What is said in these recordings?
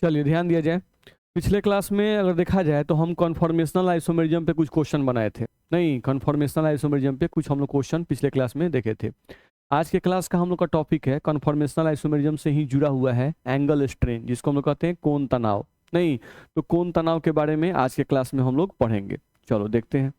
चलिए ध्यान दिया जाए। पिछले क्लास में अगर देखा जाए तो हम कन्फॉर्मेशनल आइसोमेरिज्म पे कुछ क्वेश्चन बनाए थे। नहीं, कन्फॉर्मेशनल आइसोमेरिज्म पे कुछ हम लोग क्वेश्चन पिछले क्लास में देखे थे। आज के क्लास का हम लोग का टॉपिक है कन्फॉर्मेशनल आइसोमेरिज्म से ही जुड़ा हुआ है एंगल स्ट्रेन, जिसको हम लोग कहते हैं कोण तनाव। नहीं, तो कोण तनाव के बारे में आज के क्लास में हम लोग पढ़ेंगे। चलो देखते हैं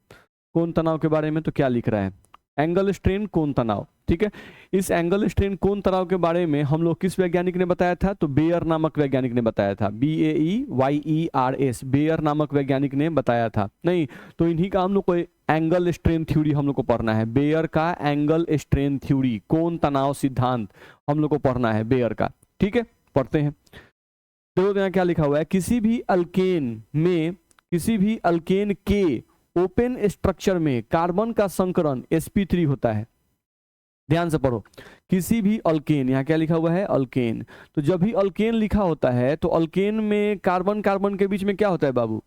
कोण तनाव के बारे में तो क्या लिख रहा है। एंगल स्ट्रेन कोण तनाव, ठीक है। इस एंगल स्ट्रेन कोण तनाव के बारे में हम लोग किस वैज्ञानिक ने बताया था? तो बेयर नामक वैज्ञानिक ने बताया था। BAEYERS, बेयर नामक वैज्ञानिक ने बताया था। नहीं, तो इन्हीं का हम लोग को एंगल स्ट्रेन थ्योरी हम लोग को पढ़ना है। बेयर का एंगल स्ट्रेन थ्योरी, कोण तनाव सिद्धांत हम लोग को पढ़ना है बेयर का। ठीक है, पढ़ते हैं। देखो यहाँ क्या लिखा हुआ है, किसी भी अल्केन के ओपन स्ट्रक्चर में कार्बन का संकरण sp3 होता है। ध्यान से पढ़ो, किसी भी अल्केन, यहाँ क्या लिखा हुआ है? अल्केन। तो जब भी अल्केन लिखा होता है तो अल्केन में कार्बन कार्बन के बीच में क्या होता है बाबू?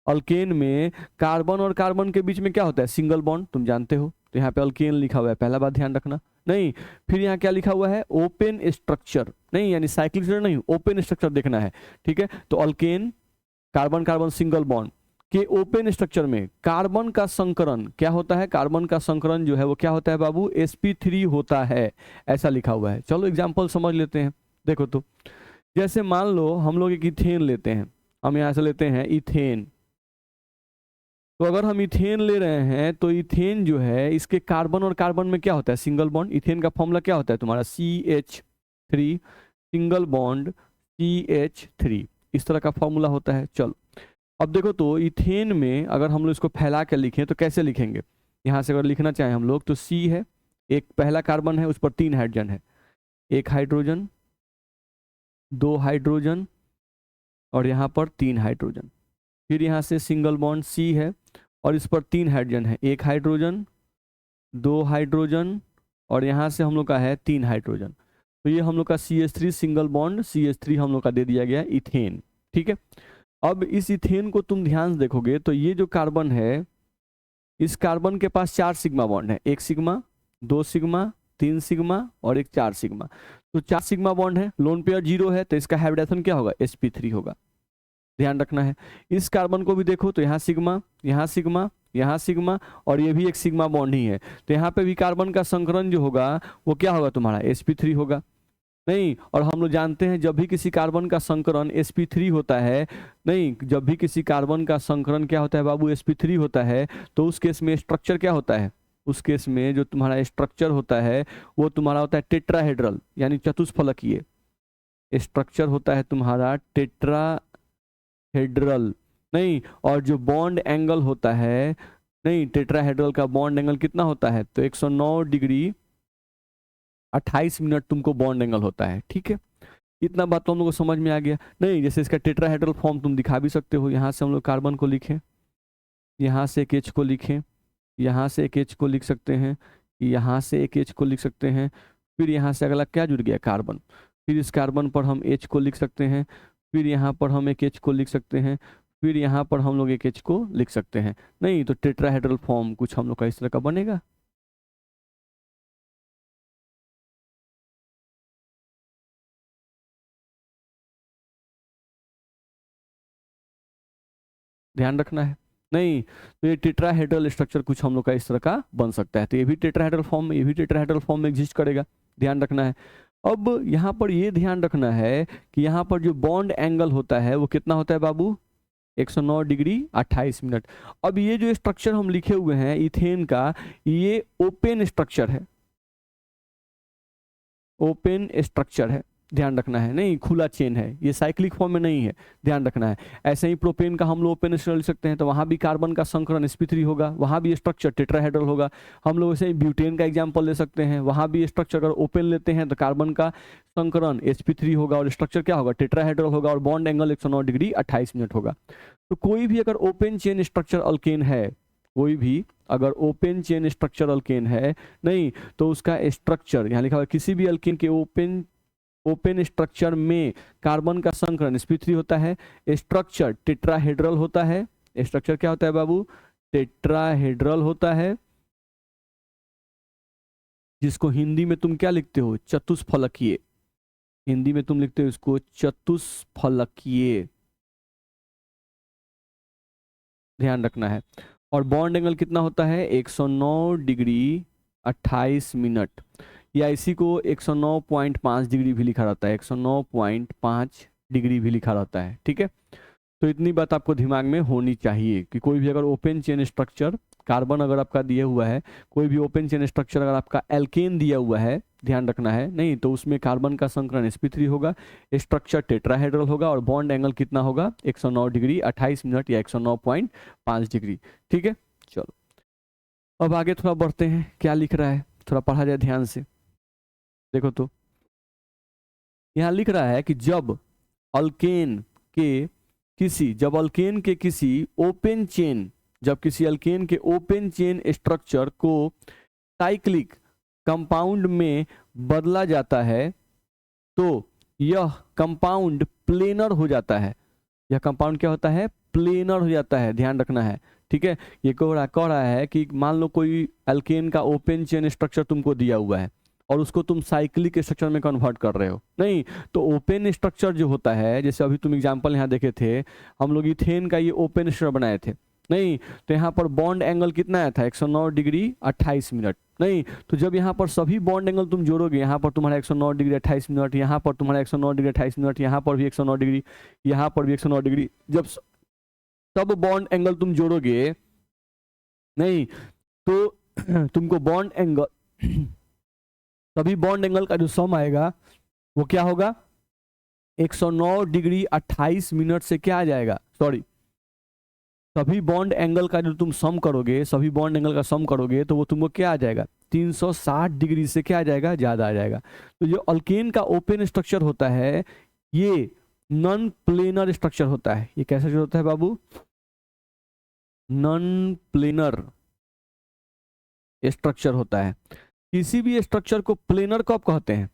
अल्केन में कार्बन और कार्बन के बीच में क्या होता है? सिंगल बॉन्ड, तुम जानते हो। तो यहाँ पे अल्केन लिखा हुआ है, पहला बात ध्यान रखना। नहीं, फिर यहाँ क्या लिखा हुआ है? ओपन स्ट्रक्चर, नहीं यानी साइक्लिक स्ट्रक्चर नहीं, ओपन स्ट्रक्चर देखना है। ठीक है, तो alkane carbon carbon single bond के ओपन स्ट्रक्चर में कार्बन का संकरण क्या होता है? कार्बन का संकरण जो है वो क्या होता है बाबू? sp3 होता है, ऐसा लिखा हुआ है। चलो एग्जांपल समझ लेते हैं। देखो तो जैसे मान लो हम लोग एक इथेन लेते हैं, हम यहाँ से लेते हैं इथेन। तो अगर हम इथेन ले रहे हैं तो इथेन जो है इसके कार्बन और कार्बन में क्या होता है? Single bond. इथेन का फॉर्मूला क्या होता है तुम्हारा? CH3 सिंगल बॉन्ड CH3, इस तरह का फॉर्मूला होता है। चलो अब देखो तो इथेन में अगर हम लोग इसको फैला कर लिखें तो कैसे लिखेंगे? यहाँ से अगर लिखना चाहें हम लोग तो C है, एक पहला कार्बन है, उस पर 3 हाइड्रोजन है, एक हाइड्रोजन, 2 हाइड्रोजन और यहाँ पर 3 हाइड्रोजन। फिर यहाँ से सिंगल बॉन्ड C है और इस पर 3 हाइड्रोजन है, एक हाइड्रोजन, 2 हाइड्रोजन और यहाँ से हम लोग का है 3 हाइड्रोजन। तो ये हम लोग का CH3 सिंगल बॉन्ड CH3 हम लोग का दे दिया गया इथेन। ठीक है, अब इस इथेन को तुम ध्यान से देखोगे तो ये जो कार्बन है, इस कार्बन के पास 4 सिग्मा बॉन्ड है, 1 सिग्मा, 2 सिग्मा, 3 सिग्मा और एक 4 सिग्मा। तो 4 सिग्मा बॉन्ड है, लोन पेयर 0 है, तो इसका हाइब्रिडेशन क्या होगा? sp3 होगा। ध्यान रखना है। इस कार्बन को भी देखो तो यहाँ सिग्मा, यहाँ सिग्मा, यहाँ सिग्मा और ये भी एक सिग्मा बॉन्ड ही है, तो यहाँ पे भी कार्बन का संकरण जो होगा वो क्या होगा तुम्हारा? sp3 होगा। नहीं, और हम लोग जानते हैं जब भी किसी कार्बन का संकरण sp3 होता है, नहीं जब भी किसी कार्बन का संकरण क्या होता है बाबू? sp3 होता है, तो उस केस में स्ट्रक्चर क्या होता है? उस केस में जो तुम्हारा स्ट्रक्चर होता है वो तुम्हारा होता है टेट्राहेड्रल, यानी चतुष्फलकीय स्ट्रक्चर होता है तुम्हारा, टेट्राहेड्रल। नहीं, और जो बॉन्ड एंगल होता है, नहीं टेट्राहेड्रल का बॉन्ड एंगल कितना होता है? तो 109 डिग्री 28 मिनट तुमको बॉन्ड एंगल होता है। ठीक है, इतना बात तो हम लोग को समझ में आ गया। नहीं, जैसे इसका टेट्राहेड्रल फॉर्म तुम दिखा भी सकते हो। यहाँ से हम लोग कार्बन को लिखें, यहाँ से एक H को लिखें, यहाँ से एक H को लिख सकते हैं, यहाँ से एक H को लिख सकते हैं, फिर यहाँ से अगला क्या जुड़ गया? कार्बन। फिर इस कार्बन पर हम H को लिख सकते हैं, फिर यहाँ पर हम एक H को लिख सकते हैं, फिर यहाँ पर हम लोग एक H को लिख सकते हैं। नहीं, तो टेट्राहेड्रल फॉर्म कुछ हम लोग का इस तरह का बनेगा। ध्यान रखना है। नहीं, तो ये टेट्राहेड्रल स्ट्रक्चर कुछ हम लोग का इस तरह का बन सकता है। तो ये भी टेट्राहेड्रल फॉर्म, ये भी टेट्राहेड्रल फॉर्म में एग्जिस्ट करेगा। ध्यान रखना है। अब यहाँ पर ये ध्यान रखना है कि यहाँ पर जो बॉन्ड एंगल होता है वो कितना होता है बाबू? 109 डिग्री 28 मिनट। अब ये जो स्ट्रक्चर हम लिखे हुए हैं इथेन का, ये ओपन स्ट्रक्चर है, ओपन स्ट्रक्चर है। ध्यान रखना है, नहीं खुला चेन है, ये साइक्लिक फॉर्म में नहीं है। ध्यान रखना है। ऐसे ही प्रोपेन का हम लोग ओपन स्ट्रक्चर लिख सकते हैं, तो वहाँ भी कार्बन का संकरण sp3 होगा, वहाँ भी स्ट्रक्चर टेट्राहेड्रल होगा। हम लोग ऐसे ही ब्यूटेन का एग्जाम्पल ले सकते हैं, वहाँ भी स्ट्रक्चर अगर ओपन लेते हैं तो कार्बन का संकरण sp3 होगा और स्ट्रक्चर क्या होगा? टेट्राहेड्रल होगा और बॉन्ड एंगल 109 डिग्री 28 मिनट होगा। तो कोई भी अगर ओपन चेन स्ट्रक्चर अल्केन है, कोई भी अगर ओपन चेन स्ट्रक्चर अल्केन है, नहीं तो उसका स्ट्रक्चर यहाँ लिखा हुआ है, किसी भी अल्केन के ओपन स्ट्रक्चर में कार्बन का संकरण sp3 होता है, स्ट्रक्चर टेट्राहेड्रल होता है। स्ट्रक्चर क्या होता है बाबू? टेट्राहेड्रल होता है, जिसको हिंदी में तुम क्या लिखते हो? चतुष्फलकीय, हिंदी में तुम लिखते हो इसको चतुष्फलकीय, ध्यान रखना है। और बॉन्ड एंगल कितना होता है 109 डिग्री 28 मिनट, या इसी को 109.5 डिग्री भी लिखा रहता है, 109.5 डिग्री भी लिखा रहता है, ठीक है। तो इतनी बात आपको दिमाग में होनी चाहिए कि कोई भी अगर ओपन चेन स्ट्रक्चर, कार्बन अगर आपका दिया हुआ है, कोई भी ओपन चेन स्ट्रक्चर अगर आपका एल्केन दिया हुआ है, ध्यान रखना है, नहीं तो उसमें कार्बन का संकरण sp3 होगा, स्ट्रक्चर टेट्राहेड्रल होगा और बॉन्ड एंगल कितना होगा 109 डिग्री 28 मिनट या 109.5 डिग्री, ठीक है। चलो अब आगे थोड़ा बढ़ते हैं, क्या लिख रहा है थोड़ा पढ़ा जाए ध्यान से। देखो तो यहाँ लिख रहा है कि जब अल्केन के किसी ओपन चेन, जब किसी अल्केन के ओपन चेन स्ट्रक्चर को साइक्लिक कंपाउंड में बदला जाता है तो यह कंपाउंड प्लेनर हो जाता है। यह कंपाउंड क्या होता है, प्लेनर हो जाता है, ध्यान रखना है, ठीक है। ये कह रहा है कि मान लो कोई अल्केन का ओपन चेन स्ट्रक्चर तुमको दिया हुआ है और उसको तुम साइक्लिक स्ट्रक्चर में कन्वर्ट कर रहे हो, नहीं तो ओपन स्ट्रक्चर जो होता है, जैसे अभी तुम एग्जांपल यहाँ देखे थे, हम लोग इथेन का ये ओपन स्ट्रक्चर बनाए थे, नहीं तो यहाँ पर बॉन्ड एंगल कितना आया था 109 डिग्री 28 मिनट, नहीं तो जब यहाँ पर सभी बॉन्ड एंगल तुम जोड़ोगे, यहाँ पर तुम्हारा 109 डिग्री 28 मिनट, यहाँ पर तुम्हारा 109 डिग्री 28 मिनट, यहाँ पर भी 109 डिग्री, यहाँ पर भी 109 डिग्री, जब सब बॉन्ड एंगल तुम जोड़ोगे, नहीं तो तुमको बॉन्ड एंगल सभी बॉन्ड एंगल का जो सम आएगा वो क्या होगा 109 डिग्री 28 मिनट से क्या आ जाएगा, सॉरी सभी बॉन्ड एंगल का जो तुम सम करोगे, सभी बॉन्ड एंगल का सम करोगे तो वो तुमको क्या आ जाएगा 360 डिग्री से क्या आ जाएगा, ज्यादा आ जाएगा। तो जो अल्केन का ओपन स्ट्रक्चर होता है ये नॉन प्लेनर स्ट्रक्चर होता है। ये कैसा होता है बाबू, नॉन प्लेनर स्ट्रक्चर होता है। किसी भी स्ट्रक्चर को प्लेनर कब कहते हैं,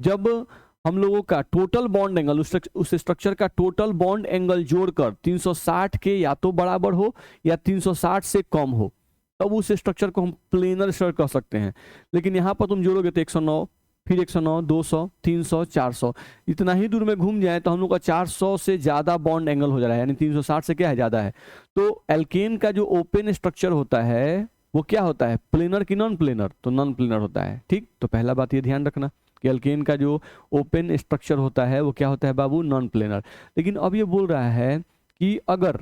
जब हम लोगों का टोटल बॉन्ड एंगल उस स्ट्रक्चर का टोटल बॉन्ड एंगल जोड़कर 360 के या तो बराबर हो या 360 से कम हो, तब उस स्ट्रक्चर को हम प्लेनर स्ट्रक्चर कह सकते हैं। लेकिन यहाँ पर तुम जोड़ोगे तो 109, फिर 109, 200, 300, 400, इतना ही दूर में घूम जाए तो हम लोग का 400 से ज्यादा बॉन्ड एंगल हो जा रहा है, यानी 360 से क्या है, ज्यादा है। तो एल्केन का जो ओपन स्ट्रक्चर होता है वो क्या होता है, प्लेनर की नॉन प्लेनर, तो नॉन प्लेनर होता है, ठीक। तो पहला बात ये ध्यान रखना कि अल्केन का जो ओपन स्ट्रक्चर होता है वो क्या होता है बाबू, नॉन प्लेनर। लेकिन अब ये बोल रहा है कि अगर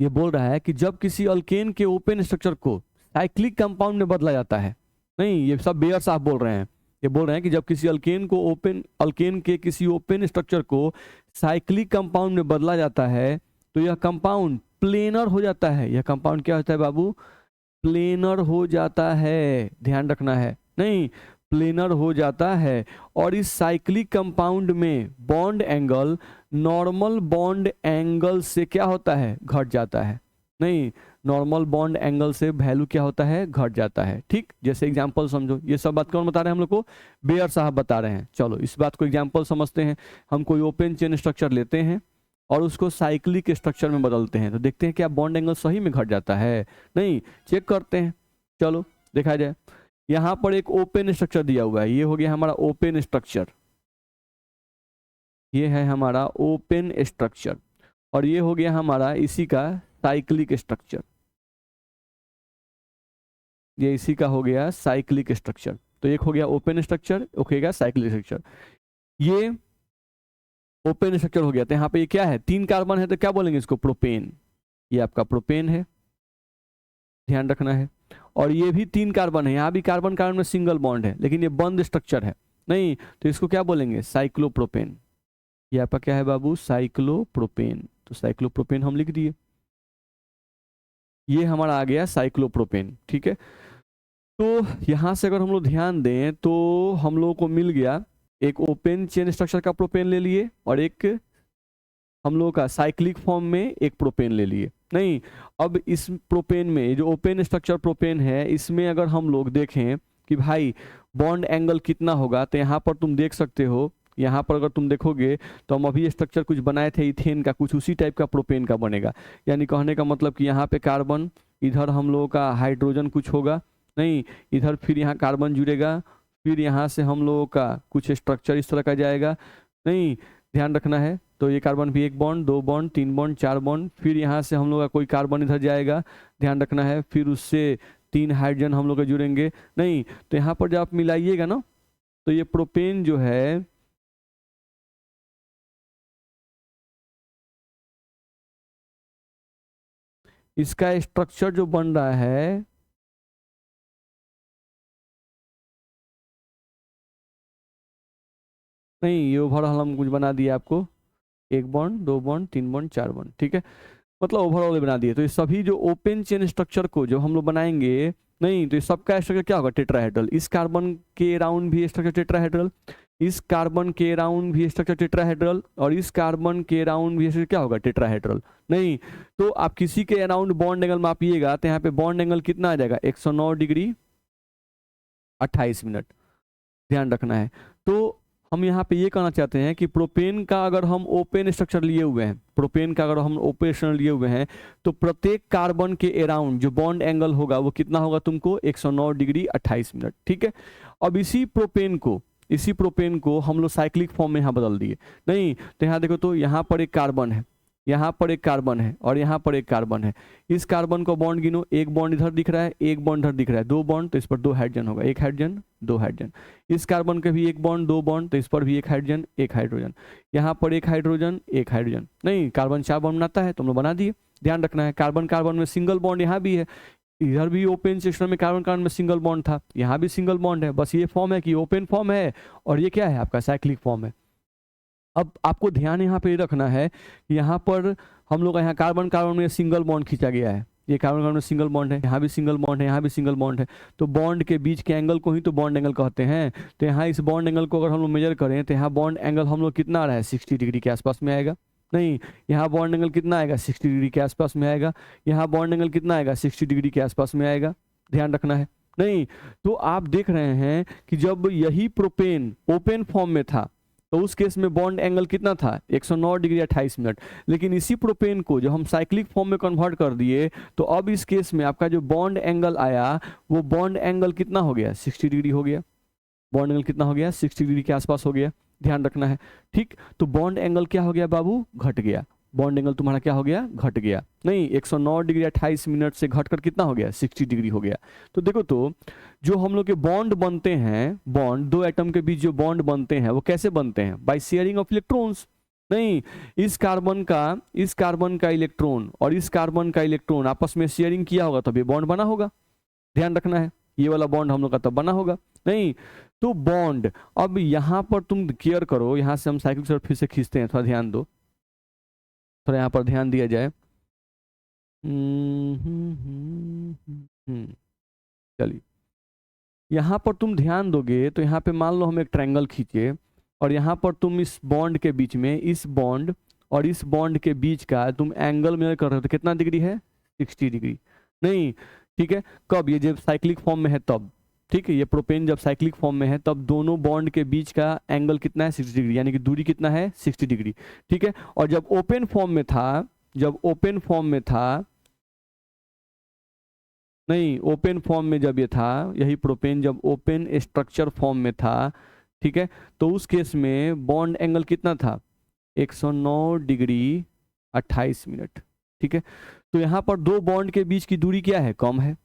ये बोल रहा है कि जब किसी अल्केन के ओपन स्ट्रक्चर को साइक्लिक कंपाउंड में बदला जाता है, नहीं ये सब बेयर साहब बोल रहे हैं, ये बोल रहे हैं कि जब किसी अल्केन के किसी ओपन स्ट्रक्चर को साइक्लिक कंपाउंड में बदला जाता है तो यह कंपाउंड प्लेनर हो जाता है। यह कंपाउंड क्या होता है बाबू, प्लेनर हो जाता है, ध्यान रखना है, नहीं प्लेनर हो जाता है। और इस साइक्लिक कंपाउंड में bond angle normal bond angle से क्या होता है, घट जाता है, नहीं नॉर्मल बॉन्ड एंगल से वैल्यू क्या होता है, घट जाता है, ठीक। जैसे एग्जांपल समझो, ये सब बात कौन बता रहे हैं हम लोग को, बेयर साहब बता रहे हैं। चलो इस बात को एग्जांपल समझते हैं। हम कोई ओपन चेन स्ट्रक्चर लेते हैं और उसको साइक्लिक स्ट्रक्चर में बदलते हैं तो देखते हैं क्या बॉन्ड एंगल सही में घट जाता है, नहीं चेक करते हैं। चलो देखा जाए, यहां पर एक ओपन स्ट्रक्चर दिया हुआ है, ये हो गया हमारा ओपन स्ट्रक्चर, ये है हमारा ओपन स्ट्रक्चर, और ये हो गया हमारा इसी का साइक्लिक स्ट्रक्चर, ये इसी का हो गया साइक्लिक स्ट्रक्चर। तो एक हो गया ओपन स्ट्रक्चर, एक हो गया साइक्लिक स्ट्रक्चर, ये ओपन स्ट्रक्चर हो गया। तो यहाँ पे ये क्या है, 3 कार्बन है तो क्या बोलेंगे इसको, प्रोपेन, ये आपका प्रोपेन है, ध्यान रखना है। और ये भी 3 कार्बन है, यहाँ भी कार्बन कार्बन में सिंगल बॉन्ड है लेकिन ये बंद स्ट्रक्चर है, नहीं तो इसको क्या बोलेंगे, साइक्लोप्रोपेन। ये आपका क्या है बाबू, साइक्लोप्रोपेन। तो साइक्लोप्रोपेन हम लिख दिए, ये हमारा आ गया साइक्लोप्रोपेन, ठीक है। तो यहाँ से अगर हम लोग ध्यान दें तो हम लोगों को मिल गया एक ओपन चेन स्ट्रक्चर का प्रोपेन ले लिए और एक हम लोगों का साइक्लिक फॉर्म में एक प्रोपेन ले लिए, नहीं अब इस प्रोपेन में जो ओपन स्ट्रक्चर प्रोपेन है इसमें अगर हम लोग देखें कि भाई बॉन्ड एंगल कितना होगा, तो यहाँ पर तुम देख सकते हो, यहाँ पर अगर तुम देखोगे तो हम अभी स्ट्रक्चर कुछ बनाए थे इथेन का, कुछ उसी टाइप का प्रोपेन का बनेगा। यानी कहने का मतलब कि यहाँ पे कार्बन, इधर हम लोगों का हाइड्रोजन कुछ होगा, नहीं इधर फिर यहाँ कार्बन जुड़ेगा, फिर यहाँ से हम लोगों का कुछ स्ट्रक्चर इस तरह का जाएगा, नहीं ध्यान रखना है। तो ये कार्बन भी 1 बॉन्ड 2 बॉन्ड 3 बॉन्ड 4 बॉन्ड, फिर यहाँ से हम लोग का कोई कार्बन इधर जाएगा, ध्यान रखना है, फिर उससे 3 हाइड्रोजन हम लोग के जुड़ेंगे, नहीं तो यहाँ पर जब आप मिलाइएगा ना तो ये प्रोपेन जो है इसका स्ट्रक्चर जो बन रहा है नहीं, ये ओवरऑल हम कुछ बना दिया आपको, 1 बॉन्ड 2 बॉन्ड 3 बॉन्ड 4 बॉन्ड, ठीक है, मतलब ओवरऑल बना दिए। तो ये सभी जो ओपन चेन स्ट्रक्चर को जो हम लोग बनाएंगे, नहीं तो ये सबका स्ट्रक्चर क्या होगा, टेट्राहेड्रल। इस कार्बन के अराउंड भी स्ट्रक्चर टेट्राहेड्रल, इस कार्बन के अराउंड भी स्ट्रक्चर टेट्राहेड्रल, और इस कार्बन के अराउंड भी स्ट्रक्चर क्या होगा, टेट्राहेड्रल। नहीं तो आप किसी के अराउंड बॉन्ड एंगल मापिएगा तो यहाँ पे बॉन्ड एंगल कितना आ जाएगा, 109 डिग्री 28 मिनट, ध्यान रखना है। तो हम यहाँ पे ये कहना चाहते हैं कि प्रोपेन का अगर हम ओपन स्ट्रक्चर लिए हुए हैं, प्रोपेन का अगर हम ओपन स्ट्रक्चर लिए हुए हैं तो प्रत्येक कार्बन के अराउंड जो बॉन्ड एंगल होगा वो कितना होगा तुमको, 109 डिग्री 28 मिनट, ठीक है। अब इसी प्रोपेन को हम लोग साइक्लिक फॉर्म में यहाँ बदल दिए, नहीं तो यहाँ देखो, तो यहाँ पर एक कार्बन है, यहाँ पर एक कार्बन है, और यहाँ पर एक कार्बन है। इस कार्बन को बॉन्ड गिनो, एक बॉन्ड इधर दिख रहा है, एक बॉन्ड इधर दिख रहा है, 2 बॉन्ड तो इस पर 2 हाइड्रोजन होगा, 1 हाइड्रोजन 2 हाइड्रोजन। इस कार्बन के भी 1 बॉन्ड 2 बॉन्ड तो इस पर भी 1 हाइड्रोजन 1 हाइड्रोजन। यहाँ पर 1 हाइड्रोजन 1 हाइड्रोजन, नहीं कार्बन 4 बॉन्ड बनाता है, तुम लोग बना दिए। ध्यान रखना है कार्बन कार्बन में सिंगल बॉन्ड यहाँ भी है, इधर भी ओपन सेक्शन में कार्बन कार्बन में सिंगल बॉन्ड था, यहाँ भी सिंगल बॉन्ड है, बस ये फॉर्म है कि ओपन फॉर्म है, और ये क्या है आपका साइक्लिक फॉर्म है। अब आपको ध्यान यहाँ पे रखना है कि यहाँ पर हम लोग यहाँ कार्बन कार्बन में सिंगल बॉन्ड खींचा गया है, ये कार्बन कार्बन में सिंगल बॉन्ड है, यहाँ भी सिंगल बॉन्ड है, यहाँ भी सिंगल बॉन्ड है, तो बॉन्ड के बीच के एंगल को ही तो बॉन्ड एंगल कहते हैं। तो यहाँ इस बॉन्ड एंगल को अगर हम लोग मेजर करें तो यहाँ बॉन्ड एंगल हम लोग कितना आ रहा है, 60 डिग्री के आसपास में आएगा। नहीं यहाँ बॉन्ड एंगल कितना आएगा, 60 डिग्री के आसपास में आएगा। यहाँ बॉन्ड एंगल कितना आएगा, 60 डिग्री के आसपास में आएगा, ध्यान रखना है। नहीं तो आप देख रहे हैं कि जब यही प्रोपेन ओपन फॉर्म में था तो उस केस में बॉन्ड एंगल कितना था, 109 डिग्री 28 मिनट। लेकिन इसी प्रोपेन को जब हम साइक्लिक फॉर्म में कन्वर्ट कर दिए तो अब इस केस में आपका जो बॉन्ड एंगल आया वो बॉन्ड एंगल कितना हो गया, 60 डिग्री हो गया। बॉन्ड एंगल कितना हो गया, 60 डिग्री के आसपास हो गया, ध्यान रखना है, ठीक। तो बॉन्ड एंगल क्या हो गया बाबू, घट गया। बॉन्ड एंगल तुम्हारा क्या हो गया, घट गया। नहीं 109 डिग्री 28 मिनट से घटकर कितना हो गया, 60 डिग्री हो गया। तो देखो तो जो हम लोग के बॉन्ड बनते हैं, बॉन्ड दो एटम के बीच जो बॉन्ड बनते हैं वो कैसे बनते हैं, बाय शेयरिंग ऑफ इलेक्ट्रॉन्स। नहीं इस कार्बन का इलेक्ट्रॉन और इस कार्बन का इलेक्ट्रॉन आपस में शेयरिंग किया होगा तब ये बॉन्ड बना होगा, ध्यान रखना है, ये वाला बॉन्ड हम लोग का तब बना होगा। नहीं तो बॉन्ड, अब यहां पर तुम केयर करो, यहां से हम साइक्लिक सर्किट फिर से खींचते हैं, थोड़ा ध्यान दो, थोड़ा यहाँ पर ध्यान दिया जाए। चलिए यहाँ पर तुम ध्यान दोगे तो यहाँ पे मान लो हम एक ट्रायंगल खींचे और यहाँ पर तुम इस बॉन्ड के बीच में, इस बॉन्ड और इस बॉन्ड के बीच का तुम एंगल मेजर कर रहे हो तो कितना डिग्री है, 60 डिग्री। नहीं ठीक है, कब, ये जब साइक्लिक फॉर्म में है तब, ठीक है, ये प्रोपेन जब साइक्लिक फॉर्म में है तब दोनों बॉन्ड के बीच का एंगल कितना है, 60 डिग्री, यानी कि दूरी कितना है, 60 डिग्री, ठीक है। और जब ओपन फॉर्म में था, जब ओपन फॉर्म में था, नहीं ओपन फॉर्म में जब ये था, यही प्रोपेन जब ओपन स्ट्रक्चर फॉर्म में था, ठीक है, तो उस केस में बॉन्ड एंगल कितना था, 109 डिग्री 28 मिनट, ठीक है। तो यहाँ पर दो बॉन्ड के बीच की दूरी क्या है, कम है।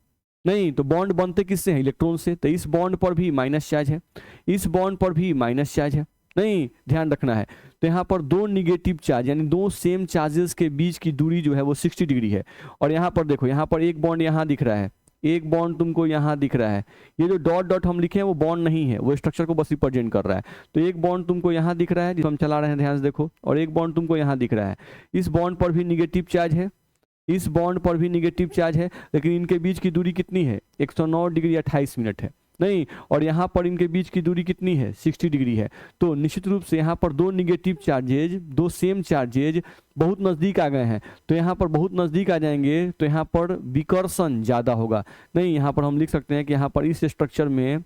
नहीं तो बॉन्ड बनते किससे हैं, इलेक्ट्रॉन से, तो इस बॉन्ड पर भी माइनस चार्ज है, इस बॉन्ड पर भी माइनस चार्ज है। नहीं ध्यान रखना है, तो यहाँ पर दो निगेटिव चार्ज यानी दो सेम चार्जेस के बीच की दूरी जो है वो 60 डिग्री है। और यहाँ पर देखो, यहाँ पर एक बॉन्ड यहाँ दिख रहा है, एक बॉन्ड तुमको यहाँ दिख रहा है, ये जो डॉट डॉट हम लिखे हैं वो बॉन्ड नहीं है, वो स्ट्रक्चर को बस रिप्रेजेंट कर रहा है। तो एक बॉन्ड तुमको यहाँ दिख रहा है जिसको हम चला रहे हैं, ध्यान से देखो, और एक बॉन्ड तुमको यहाँ दिख रहा है, इस बॉन्ड पर भी निगेटिव चार्ज है, इस बॉन्ड पर भी निगेटिव चार्ज है, लेकिन इनके बीच की दूरी कितनी है, 109 डिग्री 28 मिनट है। नहीं और यहाँ पर इनके बीच की दूरी कितनी है, 60 डिग्री है। तो निश्चित रूप से यहाँ पर दो निगेटिव चार्जेज, दो सेम चार्जेज बहुत नज़दीक आ गए हैं, तो यहाँ पर बहुत नज़दीक आ जाएंगे तो यहाँ पर विकर्षण ज़्यादा होगा। नहीं यहाँ पर हम लिख सकते हैं कि यहाँ पर इस स्ट्रक्चर में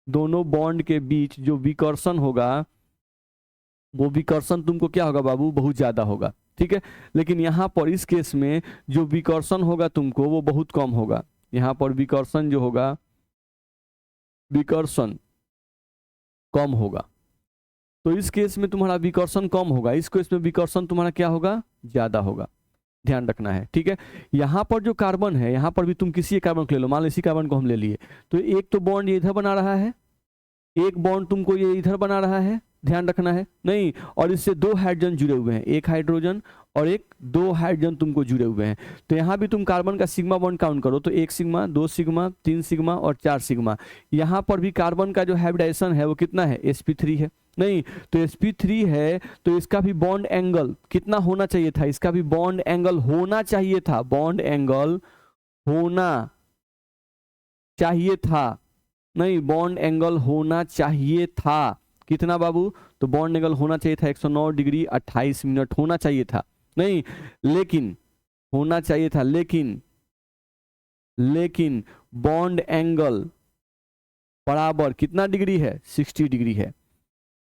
दोनों बॉन्ड के बीच जो विकर्षण होगा वो विकर्षण तुमको क्या होगा बाबू, बहुत ज़्यादा होगा, ठीक है। लेकिन यहाँ पर इस केस में जो विकर्षण होगा तुमको वो बहुत कम होगा। यहाँ पर विकर्षण जो होगा, विकर्षण कम होगा। तो इस केस में तुम्हारा विकर्षण कम होगा, इस केस में विकर्षण तुम्हारा क्या होगा, ज्यादा होगा। ध्यान रखना है, ठीक है। यहाँ पर जो कार्बन है, यहाँ पर भी तुम किसी एक कार्बन को ले लो, मान लो इसी कार्बन को हम ले लिए, तो एक तो बॉन्ड ये इधर बना रहा है, एक बॉन्ड तुमको ये इधर बना रहा है, ध्यान रखना है नहीं, और इससे 2 हाइड्रोजन जुड़े हुए हैं, एक हाइड्रोजन और एक 2 हाइड्रोजन तुमको जुड़े हुए हैं। तो यहाँ भी तुम कार्बन का सिग्मा बॉन्ड काउंट करो तो 1 सिग्मा, 2 सिग्मा, 3 सिग्मा और 4 सिग्मा। यहाँ पर भी कार्बन का जो हाइब्रिडाइजेशन है वो कितना है, sp3 है नहीं, तो sp3 है तो इसका भी बॉन्ड एंगल कितना होना चाहिए था, इसका भी बॉन्ड एंगल होना चाहिए था, बॉन्ड एंगल होना चाहिए था नहीं, बॉन्ड एंगल होना चाहिए था कितना बाबू, तो बॉन्ड एंगल होना चाहिए था 109 डिग्री 28 मिनट होना चाहिए था नहीं, लेकिन होना चाहिए था, लेकिन बॉन्ड एंगल बराबर कितना डिग्री है, 60 डिग्री है।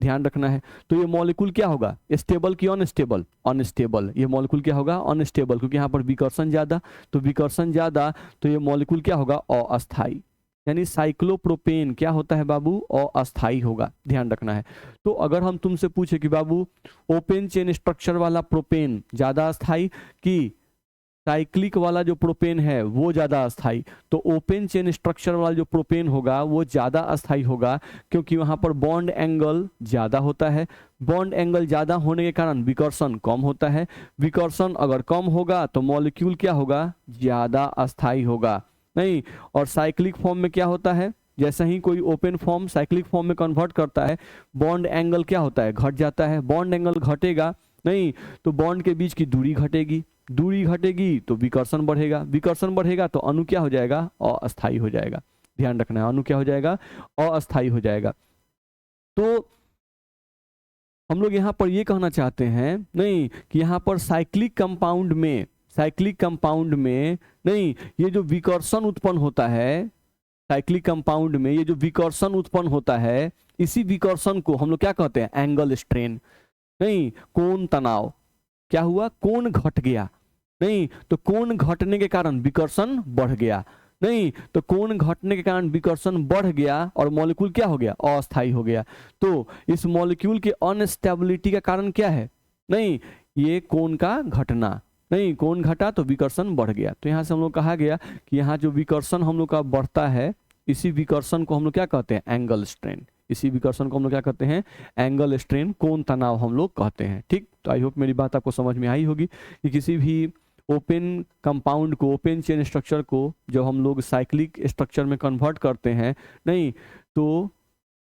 ध्यान रखना है। तो ये मॉलिक्यूल क्या होगा, स्टेबल की अनस्टेबल, अनस्टेबल। ये मॉलिक्यूल क्या होगा, अनस्टेबल, क्योंकि यहाँ पर विकर्षण ज्यादा, तो विकर्षण ज्यादा तो ये मॉलिक्यूल क्या होगा, अस्थाई, यानी साइक्लोप्रोपेन क्या होता है बाबू, अस्थाई होगा। ध्यान रखना है। तो अगर हम तुमसे पूछे कि बाबू ओपन चेन स्ट्रक्चर वाला प्रोपेन ज्यादा अस्थाई कि साइक्लिक वाला जो प्रोपेन है वो ज्यादा अस्थाई, तो ओपन चेन स्ट्रक्चर वाला जो प्रोपेन होगा वो ज्यादा अस्थाई होगा, क्योंकि वहां पर बॉन्ड एंगल ज्यादा होता है। बॉन्ड एंगल ज्यादा होने के कारण विकर्षण कम होता है, विकर्षण अगर कम होगा तो मॉलिक्यूल क्या होगा, ज्यादा अस्थाई होगा नहीं। और साइक्लिक फॉर्म में क्या होता है, जैसे ही कोई ओपन फॉर्म साइक्लिक फॉर्म में कन्वर्ट करता है, बॉन्ड एंगल क्या होता है, घट जाता है। बॉन्ड एंगल घटेगा नहीं तो बॉन्ड के बीच की दूरी घटेगी, दूरी घटेगी तो विकर्षण बढ़ेगा, विकर्षण बढ़ेगा तो अणु क्या हो जाएगा, अस्थाई हो जाएगा। ध्यान रखना है, अणु क्या हो जाएगा, अस्थाई हो जाएगा। तो हम लोग यहाँ पर ये कहना चाहते हैं नहीं कि यहाँ पर साइक्लिक कंपाउंड में, साइक्लिक कंपाउंड में नहीं, ये जो विकर्षण उत्पन्न होता है, साइक्लिक कंपाउंड में ये जो विकर्षण उत्पन्न होता है, इसी विकर्षण को हम लोग क्या कहते हैं, एंगल स्ट्रेन नहीं, कोण तनाव। क्या हुआ, कोण घट गया नहीं, तो कोण घटने के कारण विकर्षण बढ़ गया नहीं, तो कोण घटने के कारण विकर्षण बढ़ गया और मॉलिक्यूल क्या हो गया, अस्थाई हो गया। तो इस मॉलिक्यूल के अनस्टेबिलिटी का कारण क्या है, नहीं ये कोण का घटना नहीं, कोण घटा तो विकर्षण बढ़ गया। तो यहाँ से हम लोग कहा गया कि यहाँ जो विकर्षण हम लोग का बढ़ता है, इसी विकर्षण को हम लोग क्या कहते हैं, एंगल स्ट्रेन। इसी विकर्षण को हम लोग क्या कहते हैं, एंगल स्ट्रेन, कोण तनाव हम लोग कहते हैं। ठीक, तो आई होप मेरी बात आपको समझ में आई होगी कि किसी भी ओपन कंपाउंड को, ओपन चेन स्ट्रक्चर को जब हम लोग साइक्लिक स्ट्रक्चर में कन्वर्ट करते हैं नहीं, तो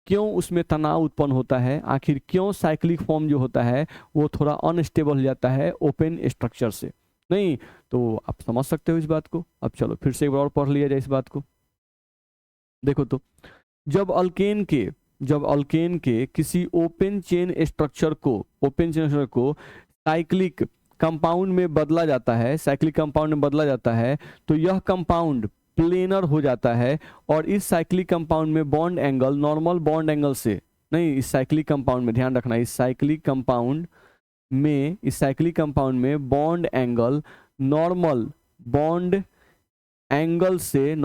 क्यों उसमें तनाव उत्पन्न होता है, आखिर क्यों साइक्लिक फॉर्म जो होता है वो थोड़ा अनस्टेबल हो जाता है ओपन स्ट्रक्चर से नहीं। तो आप समझ सकते हो इस बात को। अब चलो फिर से एक बार और पढ़ लिया जाए इस बात को। देखो तो जब अल्केन के किसी ओपन चेन स्ट्रक्चर को साइक्लिक कंपाउंड में बदला जाता है, साइक्लिक कंपाउंड में बदला जाता है, तो यह कंपाउंड प्लेनर हो जाता है और इस साइक्लिक कंपाउंड में bond angle normal bond angle से नहीं, इस साइक्लिक कंपाउंड में ध्यान रखना, इस साइक्लिक कंपाउंड में bond angle normal bond angle से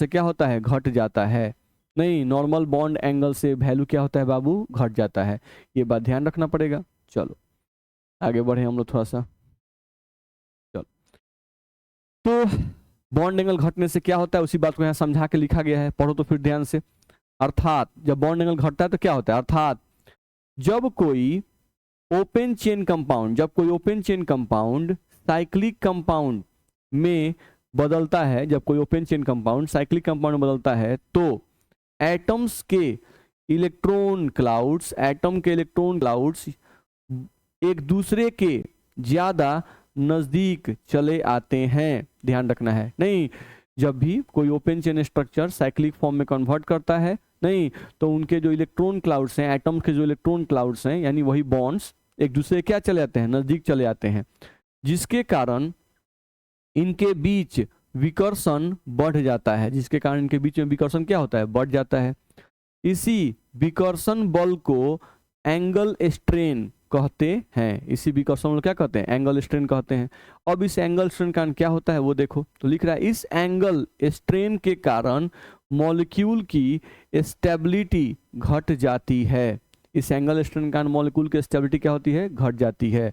क्या होता है, घट जाता है नहीं, नॉर्मल बॉन्ड एंगल से वैल्यू क्या होता है बाबू, घट जाता है। ये बात ध्यान रखना पड़ेगा। चलो आगे बढ़े हम लोग थोड़ा सा। चलो तो बॉन्ड एंगल घटने से क्या होता है उसी बात को यहाँ समझा के लिखा गया है, पढ़ो तो फिर ध्यान से। अर्थात जब बॉन्ड एंगल घटता है तो क्या होता है, अर्थात जब कोई open chain compound cyclic compound में बदलता है, जब कोई open chain compound cyclic compound में बदलता है तो एटम्स के इलेक्ट्रॉन क्लाउड्स एक दूसरे के ज्यादा नजदीक चले आते हैं। ध्यान रखना है नहीं, जब भी कोई open chain structure cyclic form में कन्वर्ट करता है नहीं, तो उनके जो इलेक्ट्रॉन क्लाउड्स हैं, एटम के जो इलेक्ट्रॉन क्लाउड्स हैं, यानी वही बॉन्ड्स एक दूसरे क्या चले आते हैं, नजदीक चले आते हैं, जिसके कारण इनके बीच विकर्षण बढ़ जाता है, जिसके कारण इनके बीच में विकर्षण क्या होता है, बढ़ जाता है। इसी विकर्षण बल को एंगल स्ट्रेन कहते हैं, इसी विकर्षण को क्या कहते हैं, एंगल स्ट्रेन कहते हैं। अब इस एंगल स्ट्रेन का क्या होता है वो देखो, तो लिख रहा है इस एंगल स्ट्रेन के कारण मॉलिक्यूल की स्टेबिलिटी घट जाती है। इस एंगल स्ट्रेन के कारण मॉलिक्यूल की स्टेबिलिटी क्या होती है, घट जाती है।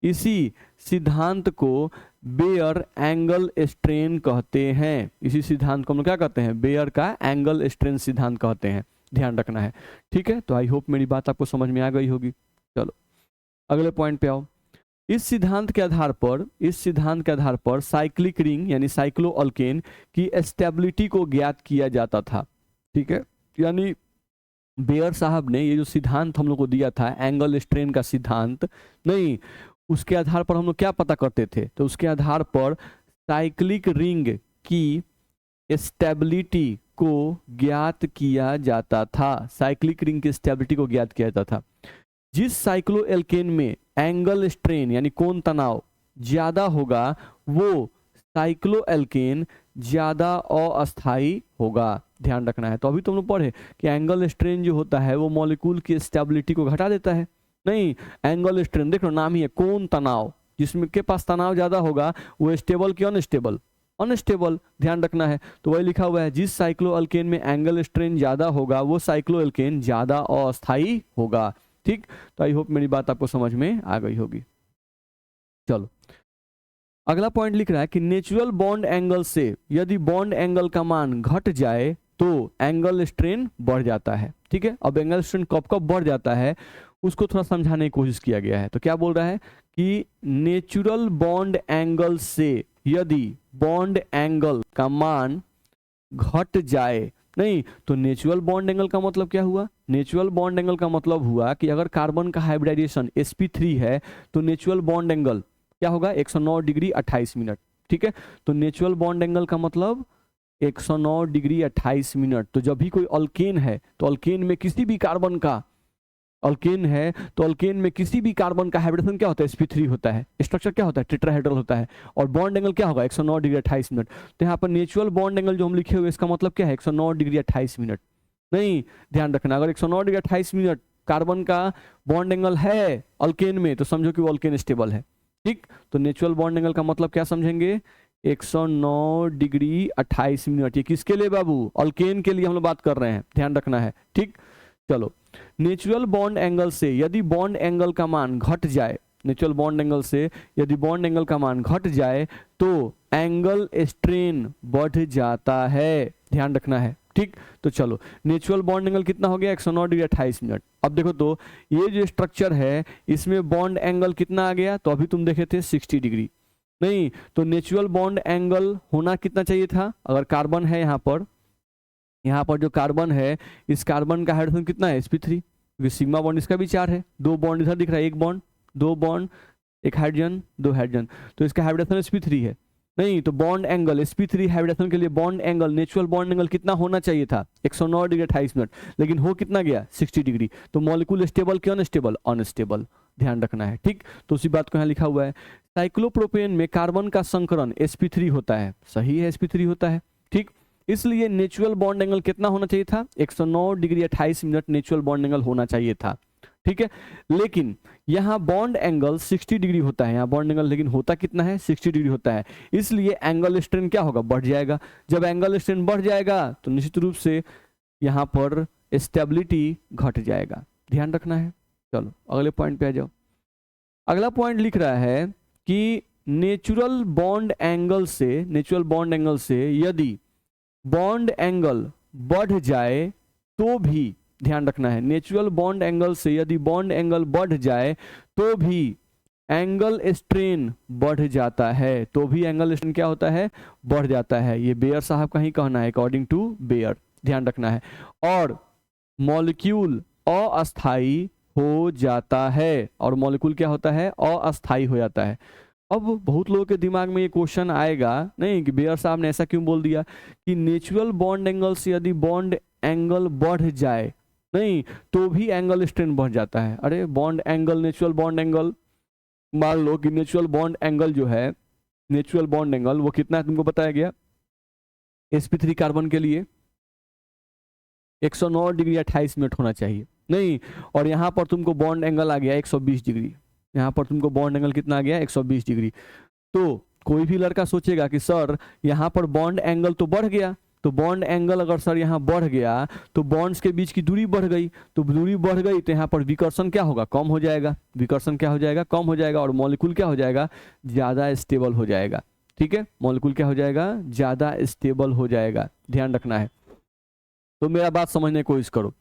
इसी सिद्धांत को बेयर एंगल स्ट्रेन कहते हैं। इसी सिद्धांत को हम लोग क्या कहते हैं, बेयर का एंगल स्ट्रेन सिद्धांत कहते हैं। ध्यान रखना है, ठीक है। तो आई होप मेरी बात आपको समझ में आ गई होगी। चलो अगले पॉइंट पे आओ। इस सिद्धांत के आधार पर साइक्लिक रिंग यानी साइक्लोअल्केन की स्टेबिलिटी को ज्ञात किया जाता था। ठीक है, यानी बेयर साहब ने ये जो सिद्धांत हम लोग को दिया था, एंगल स्ट्रेन का सिद्धांत, नहीं, उसके आधार पर हम लोग क्या पता करते थे, तो उसके आधार पर साइक्लिक रिंग की स्टेबिलिटी को ज्ञात किया जाता था। साइक्लिक रिंग की स्टेबिलिटी को ज्ञात किया जाता था। जिस साइक्लोएल्केन में एंगल स्ट्रेन यानी कोण तनाव ज्यादा होगा वो साइक्लोएल्केन ज्यादा अस्थायी होगा। ध्यान रखना है। तो अभी तुम लोग पढ़े कि एंगल स्ट्रेन जो होता है वो मॉलिक्यूल की स्टेबिलिटी को घटा देता है। नहीं, एंगल स्ट्रेन देख लो, नाम ही है कोण तनाव, जिसमें के पास तनाव ज्यादा होगा वो स्टेबल की अनस्टेबल, अनस्टेबल। ध्यान रखना है। तो वही लिखा हुआ है, जिस साइक्लोएल्केन में एंगल स्ट्रेन ज्यादा होगा वो साइक्लोएल्केन ज्यादा अस्थायी होगा। ठीक, तो आई होप मेरी बात आपको समझ में आ गई होगी। चलो अगला पॉइंट लिख रहा है कि नेचुरल बॉन्ड एंगल से यदि बॉन्ड एंगल का मान घट जाए तो एंगल स्ट्रेन बढ़ जाता है। ठीक है, अब एंगल स्ट्रेन कब कब बढ़ जाता है उसको थोड़ा समझाने की कोशिश किया गया है। तो क्या बोल रहा है कि नेचुरल बॉन्ड एंगल से यदि बॉन्ड एंगल का मान घट जाए, नहीं तो नेचुरल बॉन्ड एंगल का मतलब क्या हुआ, नेचुरल बॉन्ड एंगल का मतलब हुआ कि अगर कार्बन का हाइब्रिडाइजेशन sp3 है तो नेचुरल बॉन्ड एंगल क्या होगा, 109 डिग्री 28 मिनट। ठीक है, तो नेचुरल बॉन्ड एंगल का मतलब 109 डिग्री 28 मिनट। तो जब भी कोई अल्केन है तो अल्केन में किसी भी कार्बन का, अल्केन है तो अल्केन में किसी भी कार्बन का हाइब्रिडेशन क्या होता है, sp3 होता है, स्ट्रक्चर क्या होता है, टेट्राहेड्रल होता है, और बॉन्ड एंगल क्या होगा, 109 डिग्री 28 मिनट। तो यहाँ पर नेचुरल बॉन्ड एंगल जो हम लिखे हुए इसका मतलब क्या है, 109 डिग्री 28 मिनट। नहीं, ध्यान रखना, अगर 109 डिग्री 28 मिनट कार्बन का बॉन्ड एंगल है अल्केन में तो समझो कि वो अल्केन स्टेबल है। ठीक, तो नेचुरल बॉन्ड एंगल का मतलब क्या समझेंगे, 109 डिग्री 28 मिनट। ये किसके लिए बाबू, अल्केन के लिए हम लोग बात कर रहे हैं, ध्यान रखना है। ठीक, चलो नेचुरल बॉन्ड एंगल से यदि बॉन्ड एंगल का मान घट जाए, नेचुरल बॉन्ड एंगल से यदि बॉन्ड एंगल का मान घट जाए तो एंगल स्ट्रेन बढ़ जाता है। ध्यान रखना है। ठीक, तो चलो नेचुरल बॉन्ड एंगल कितना हो गया, 109 डिग्री 28 मिनट। अब देखो तो ये जो स्ट्रक्चर है इसमें बॉन्ड एंगल कितना आ गया, तो अभी तुम देखे थे 60 डिग्री। नहीं, तो नेचुरल बॉन्ड एंगल होना कितना चाहिए था, अगर कार्बन है यहाँ पर जो कार्बन है इस कार्बन का हाइड्रोजन कितना है, sp3, क्योंकि सिग्मा बॉन्ड इसका भी 4 है, 2 बॉन्ड इधर दिख रहा है, 1 बॉन्ड 2 बॉन्ड, 1 हाइड्रोजन 2 हाइड्रोजन, तो इसका हाइड्रोजन sp3 है। नहीं, तो बॉन्ड एंगल sp3 हाइड्रोजन के लिए bond angle, natural bond angle कितना होना चाहिए था, 109 डिग्री 28 मिनट, लेकिन हो कितना गया, 60 डिग्री। तो मॉलिक्यूल स्टेबल कि अनस्टेबल, अनस्टेबल। ध्यान रखना है। ठीक, तो उसी बात को यहाँ लिखा हुआ है। साइक्लोप्रोपेन में कार्बन का संकरण sp3 होता है, सही है, sp3 होता है। ठीक, इसलिए नेचुरल बॉन्ड एंगल कितना होना चाहिए था, 109 degree 28 minute natural bond angle होना चाहिए था। ठीक है, लेकिन यहाँ बॉन्ड एंगल 60 डिग्री होता है, यहाँ बॉन्ड एंगल लेकिन होता कितना है, 60 डिग्री होता है, इसलिए एंगल स्ट्रेन क्या होगा, बढ़ जाएगा। जब एंगल स्ट्रेन बढ़ जाएगा तो निश्चित रूप से यहाँ पर स्टेबिलिटी घट जाएगा। ध्यान रखना है। चलो अगले पॉइंट पे आ जाओ। अगला पॉइंट लिख रहा है कि नेचुरल बॉन्ड एंगल से यदि बॉन्ड एंगल बढ़ जाए तो भी, ध्यान रखना है, नेचुरल बॉन्ड एंगल से यदि बॉन्ड एंगल बढ़ जाए तो भी एंगल स्ट्रेन बढ़ जाता है, तो भी एंगल स्ट्रेन क्या होता है, बढ़ जाता है। ये बेयर साहब का ही कहना है, अकॉर्डिंग टू बेयर। ध्यान रखना है। और मॉलिक्यूल अस्थायी हो जाता है, और मॉलिक्यूल क्या होता है, अस्थायी हो जाता है। अब बहुत लोगों के दिमाग में ये क्वेश्चन आएगा, नहीं कि बेयर साहब ने ऐसा क्यों बोल दिया कि नेचुरल बॉन्ड एंगल से यदि बॉन्ड एंगल बढ़ जाए, नहीं तो भी एंगल स्ट्रेन बढ़ जाता है। अरे bond angle, natural bond angle, मान लो कि नेचुरल बॉन्ड एंगल जो है, नेचुरल बॉन्ड एंगल वो कितना है तुमको बताया गया, sp3 कार्बन के लिए 109 डिग्री 28 मिनट होना चाहिए। नहीं, और यहाँ पर तुमको बॉन्ड एंगल आ गया 120 डिग्री, यहाँ पर तुमको बॉन्ड एंगल कितना आ गया, 120 डिग्री। तो कोई भी लड़का सोचेगा कि सर यहाँ पर बॉन्ड एंगल तो बढ़ गया तो बॉन्ड एंगल अगर सर यहाँ बढ़ गया तो बॉन्ड्स के बीच की दूरी बढ़ गई, तो दूरी बढ़ गई तो यहाँ पर विकर्षण क्या होगा, कम हो जाएगा, विकर्षण क्या हो जाएगा, कम हो जाएगा, और मॉलिक्यूल क्या हो जाएगा, ज़्यादा स्टेबल हो जाएगा। ठीक है, मॉलिक्यूल क्या हो जाएगा, ज़्यादा स्टेबल हो जाएगा, ध्यान रखना है। तो मेरा बात समझने की कोशिश करो,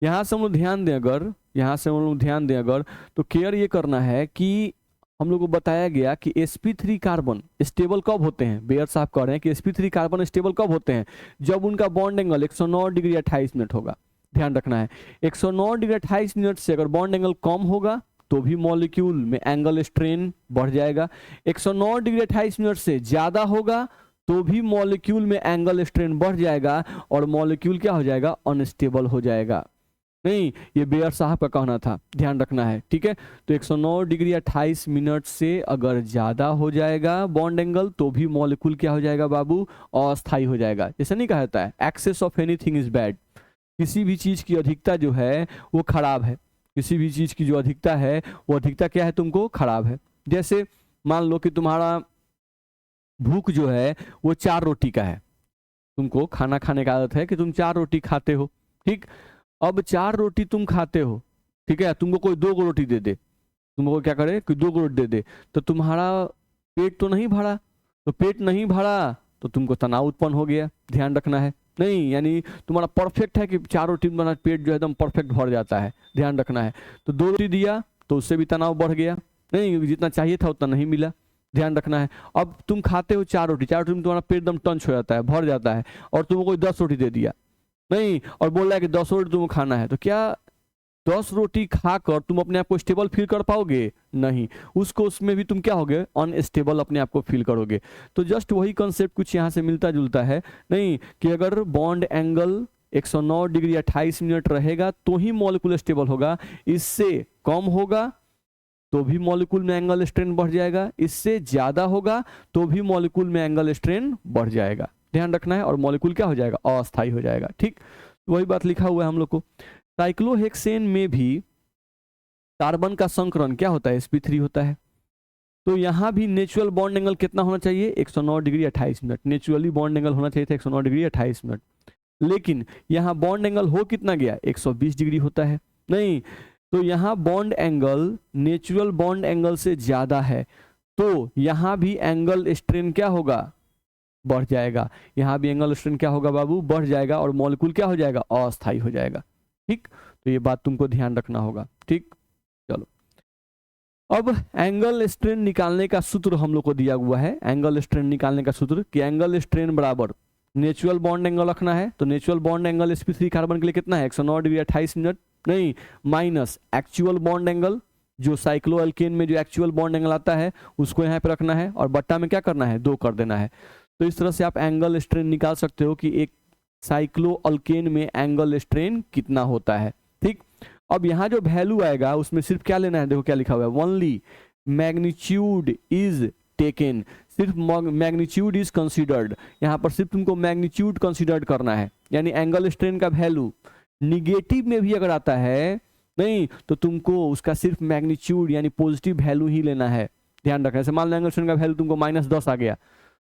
यहाँ से हम लोग ध्यान दें अगर, यहाँ से हम लोग ध्यान दें अगर, तो केयर ये करना है कि हम लोग को बताया गया कि sp3 कार्बन स्टेबल कब होते हैं। बेयर साहब कह रहे हैं कि sp3 कार्बन स्टेबल कब होते हैं, जब उनका बॉन्ड एंगल 109 डिग्री 28 मिनट होगा। ध्यान रखना है, 109 डिग्री 28 मिनट से अगर बॉन्ड एंगल कम होगा तो भी मॉलिक्यूल में एंगल स्ट्रेन बढ़ जाएगा, 109 डिग्री 28 मिनट से ज़्यादा होगा तो भी मॉलिक्यूल में एंगल स्ट्रेन बढ़ जाएगा और मॉलिक्यूल क्या हो जाएगा, अनस्टेबल हो जाएगा। नहीं, ये बेयर साहब का कहना था, ध्यान रखना है। ठीक है, तो 109 डिग्री 28 मिनट से अगर ज़्यादा हो जाएगा बॉन्ड एंगल तो भी मॉलिक्यूल क्या हो जाएगा बाबू, अस्थायी हो जाएगा। जैसे नहीं कहा जाता है excess of anything is bad, किसी भी चीज़ की अधिकता जो है वो खराब है, किसी भी चीज़ की जो अधिकता है वो अधिकता क्या है, तुमको खराब है। जैसे मान लो कि तुम्हारा भूख जो है वो 4 रोटी का है, तुमको खाना खाने का आदत है कि तुम 4 रोटी खाते हो। ठीक, अब 4 रोटी तुम खाते हो, ठीक है, तुमको कोई 2 रोटी दे दे, तुमको क्या करे कि 2 रोटी दे दे, तो तुम्हारा पेट तो नहीं भरा, तो पेट नहीं भरा तो तुमको तनाव उत्पन्न हो गया। ध्यान रखना है, नहीं यानी तुम्हारा परफेक्ट है कि 4 रोटी में पेट जो है एकदम परफेक्ट भर जाता है, ध्यान रखना है। तो 2 रोटी दिया तो उससे भी तनाव बढ़ गया, नहीं जितना चाहिए था उतना नहीं मिला, ध्यान रखना है। अब तुम खाते हो 4 रोटी, 4 रोटी में तुम्हारा पेट एकदम टंच हो जाता है, भर जाता है, और तुमको कोई 10 रोटी दे दिया, नहीं, और बोल रहा है कि 10 रोटी तुमको खाना है, तो क्या 10 रोटी खाकर तुम अपने आप को स्टेबल फील कर पाओगे? नहीं, उसको उसमें भी तुम क्या होगे, अनस्टेबल अपने आप को फील करोगे। तो जस्ट वही कॉन्सेप्ट कुछ यहाँ से मिलता जुलता है, नहीं कि अगर बॉन्ड एंगल 109 डिग्री 28 मिनट रहेगा तो ही मॉलिक्यूल स्टेबल होगा, इससे कम होगा तो भी मॉलिक्यूल में एंगल स्ट्रेन बढ़ जाएगा, इससे ज्यादा होगा तो भी मॉलिक्यूल में एंगल स्ट्रेन बढ़ जाएगा, ध्यान रखना है, और मॉलिक्यूल क्या हो जाएगा, अस्थायी हो जाएगा। ठीक, वही बात लिखा हुआ है हम लोग को। साइक्लोहेक्सेन में भी कार्बन का संकरण क्या होता है, sp3 होता है। तो यहाँ भी नेचुरल बॉन्ड एंगल कितना होना चाहिए, 109 degree 28 minute, naturally bond angle होना चाहिए था 109 डिग्री 28 मिनट, लेकिन यहाँ बॉन्ड एंगल हो कितना गया, 120 डिग्री होता है। नहीं, तो यहाँ bond angle natural bond angle से ज्यादा है, तो यहाँ भी एंगल स्ट्रेन क्या होगा, बढ़ जाएगा, यहाँ भी एंगल स्ट्रेन क्या होगा बाबू, बढ़ जाएगा, और मॉलिक्यूल क्या हो जाएगा, अस्थायी हो जाएगा। ठीक, तो ये बात तुमको ध्यान रखना होगा। ठीक, चलो अब एंगल स्ट्रेन निकालने का सूत्र हम लोग को दिया हुआ है, एंगल स्ट्रेन निकालने का सूत्र कि एंगल स्ट्रेन बराबर नेचुरल बॉन्ड एंगल रखना है, तो natural bond angle sp3 carbon के लिए कितना है, 109 डिग्री 28 मिनट, नहीं माइनस एक्चुअल बॉन्ड एंगल, जो साइक्लोअल्केन में जो एक्चुअल बॉन्ड एंगल आता है उसको यहाँ पे रखना है, और बट्टा में क्या करना है, 2 कर देना है। तो इस तरह से आप एंगल स्ट्रेन निकाल सकते हो कि एक साइक्लोअल्केन में एंगल स्ट्रेन कितना होता है। ठीक, अब यहाँ जो वैल्यू आएगा उसमें सिर्फ क्या लेना है, देखो क्या लिखा हुआ है, ओनली मैग्नीट्यूड इज टेकन, सिर्फ मैग्नीट्यूड इज कंसीडर्ड, यहाँ पर सिर्फ तुमको मैग्नीट्यूड कंसीडर्ड करना है, यानी एंगल स्ट्रेन का वैल्यू निगेटिव में भी अगर आता है, नहीं तो तुमको उसका सिर्फ मैग्नीट्यूड यानी पॉजिटिव वैल्यू ही लेना है, ध्यान रखना है। जैसे मान लो एंगल स्ट्रेन का वैल्यू तुमको -10 आ गया,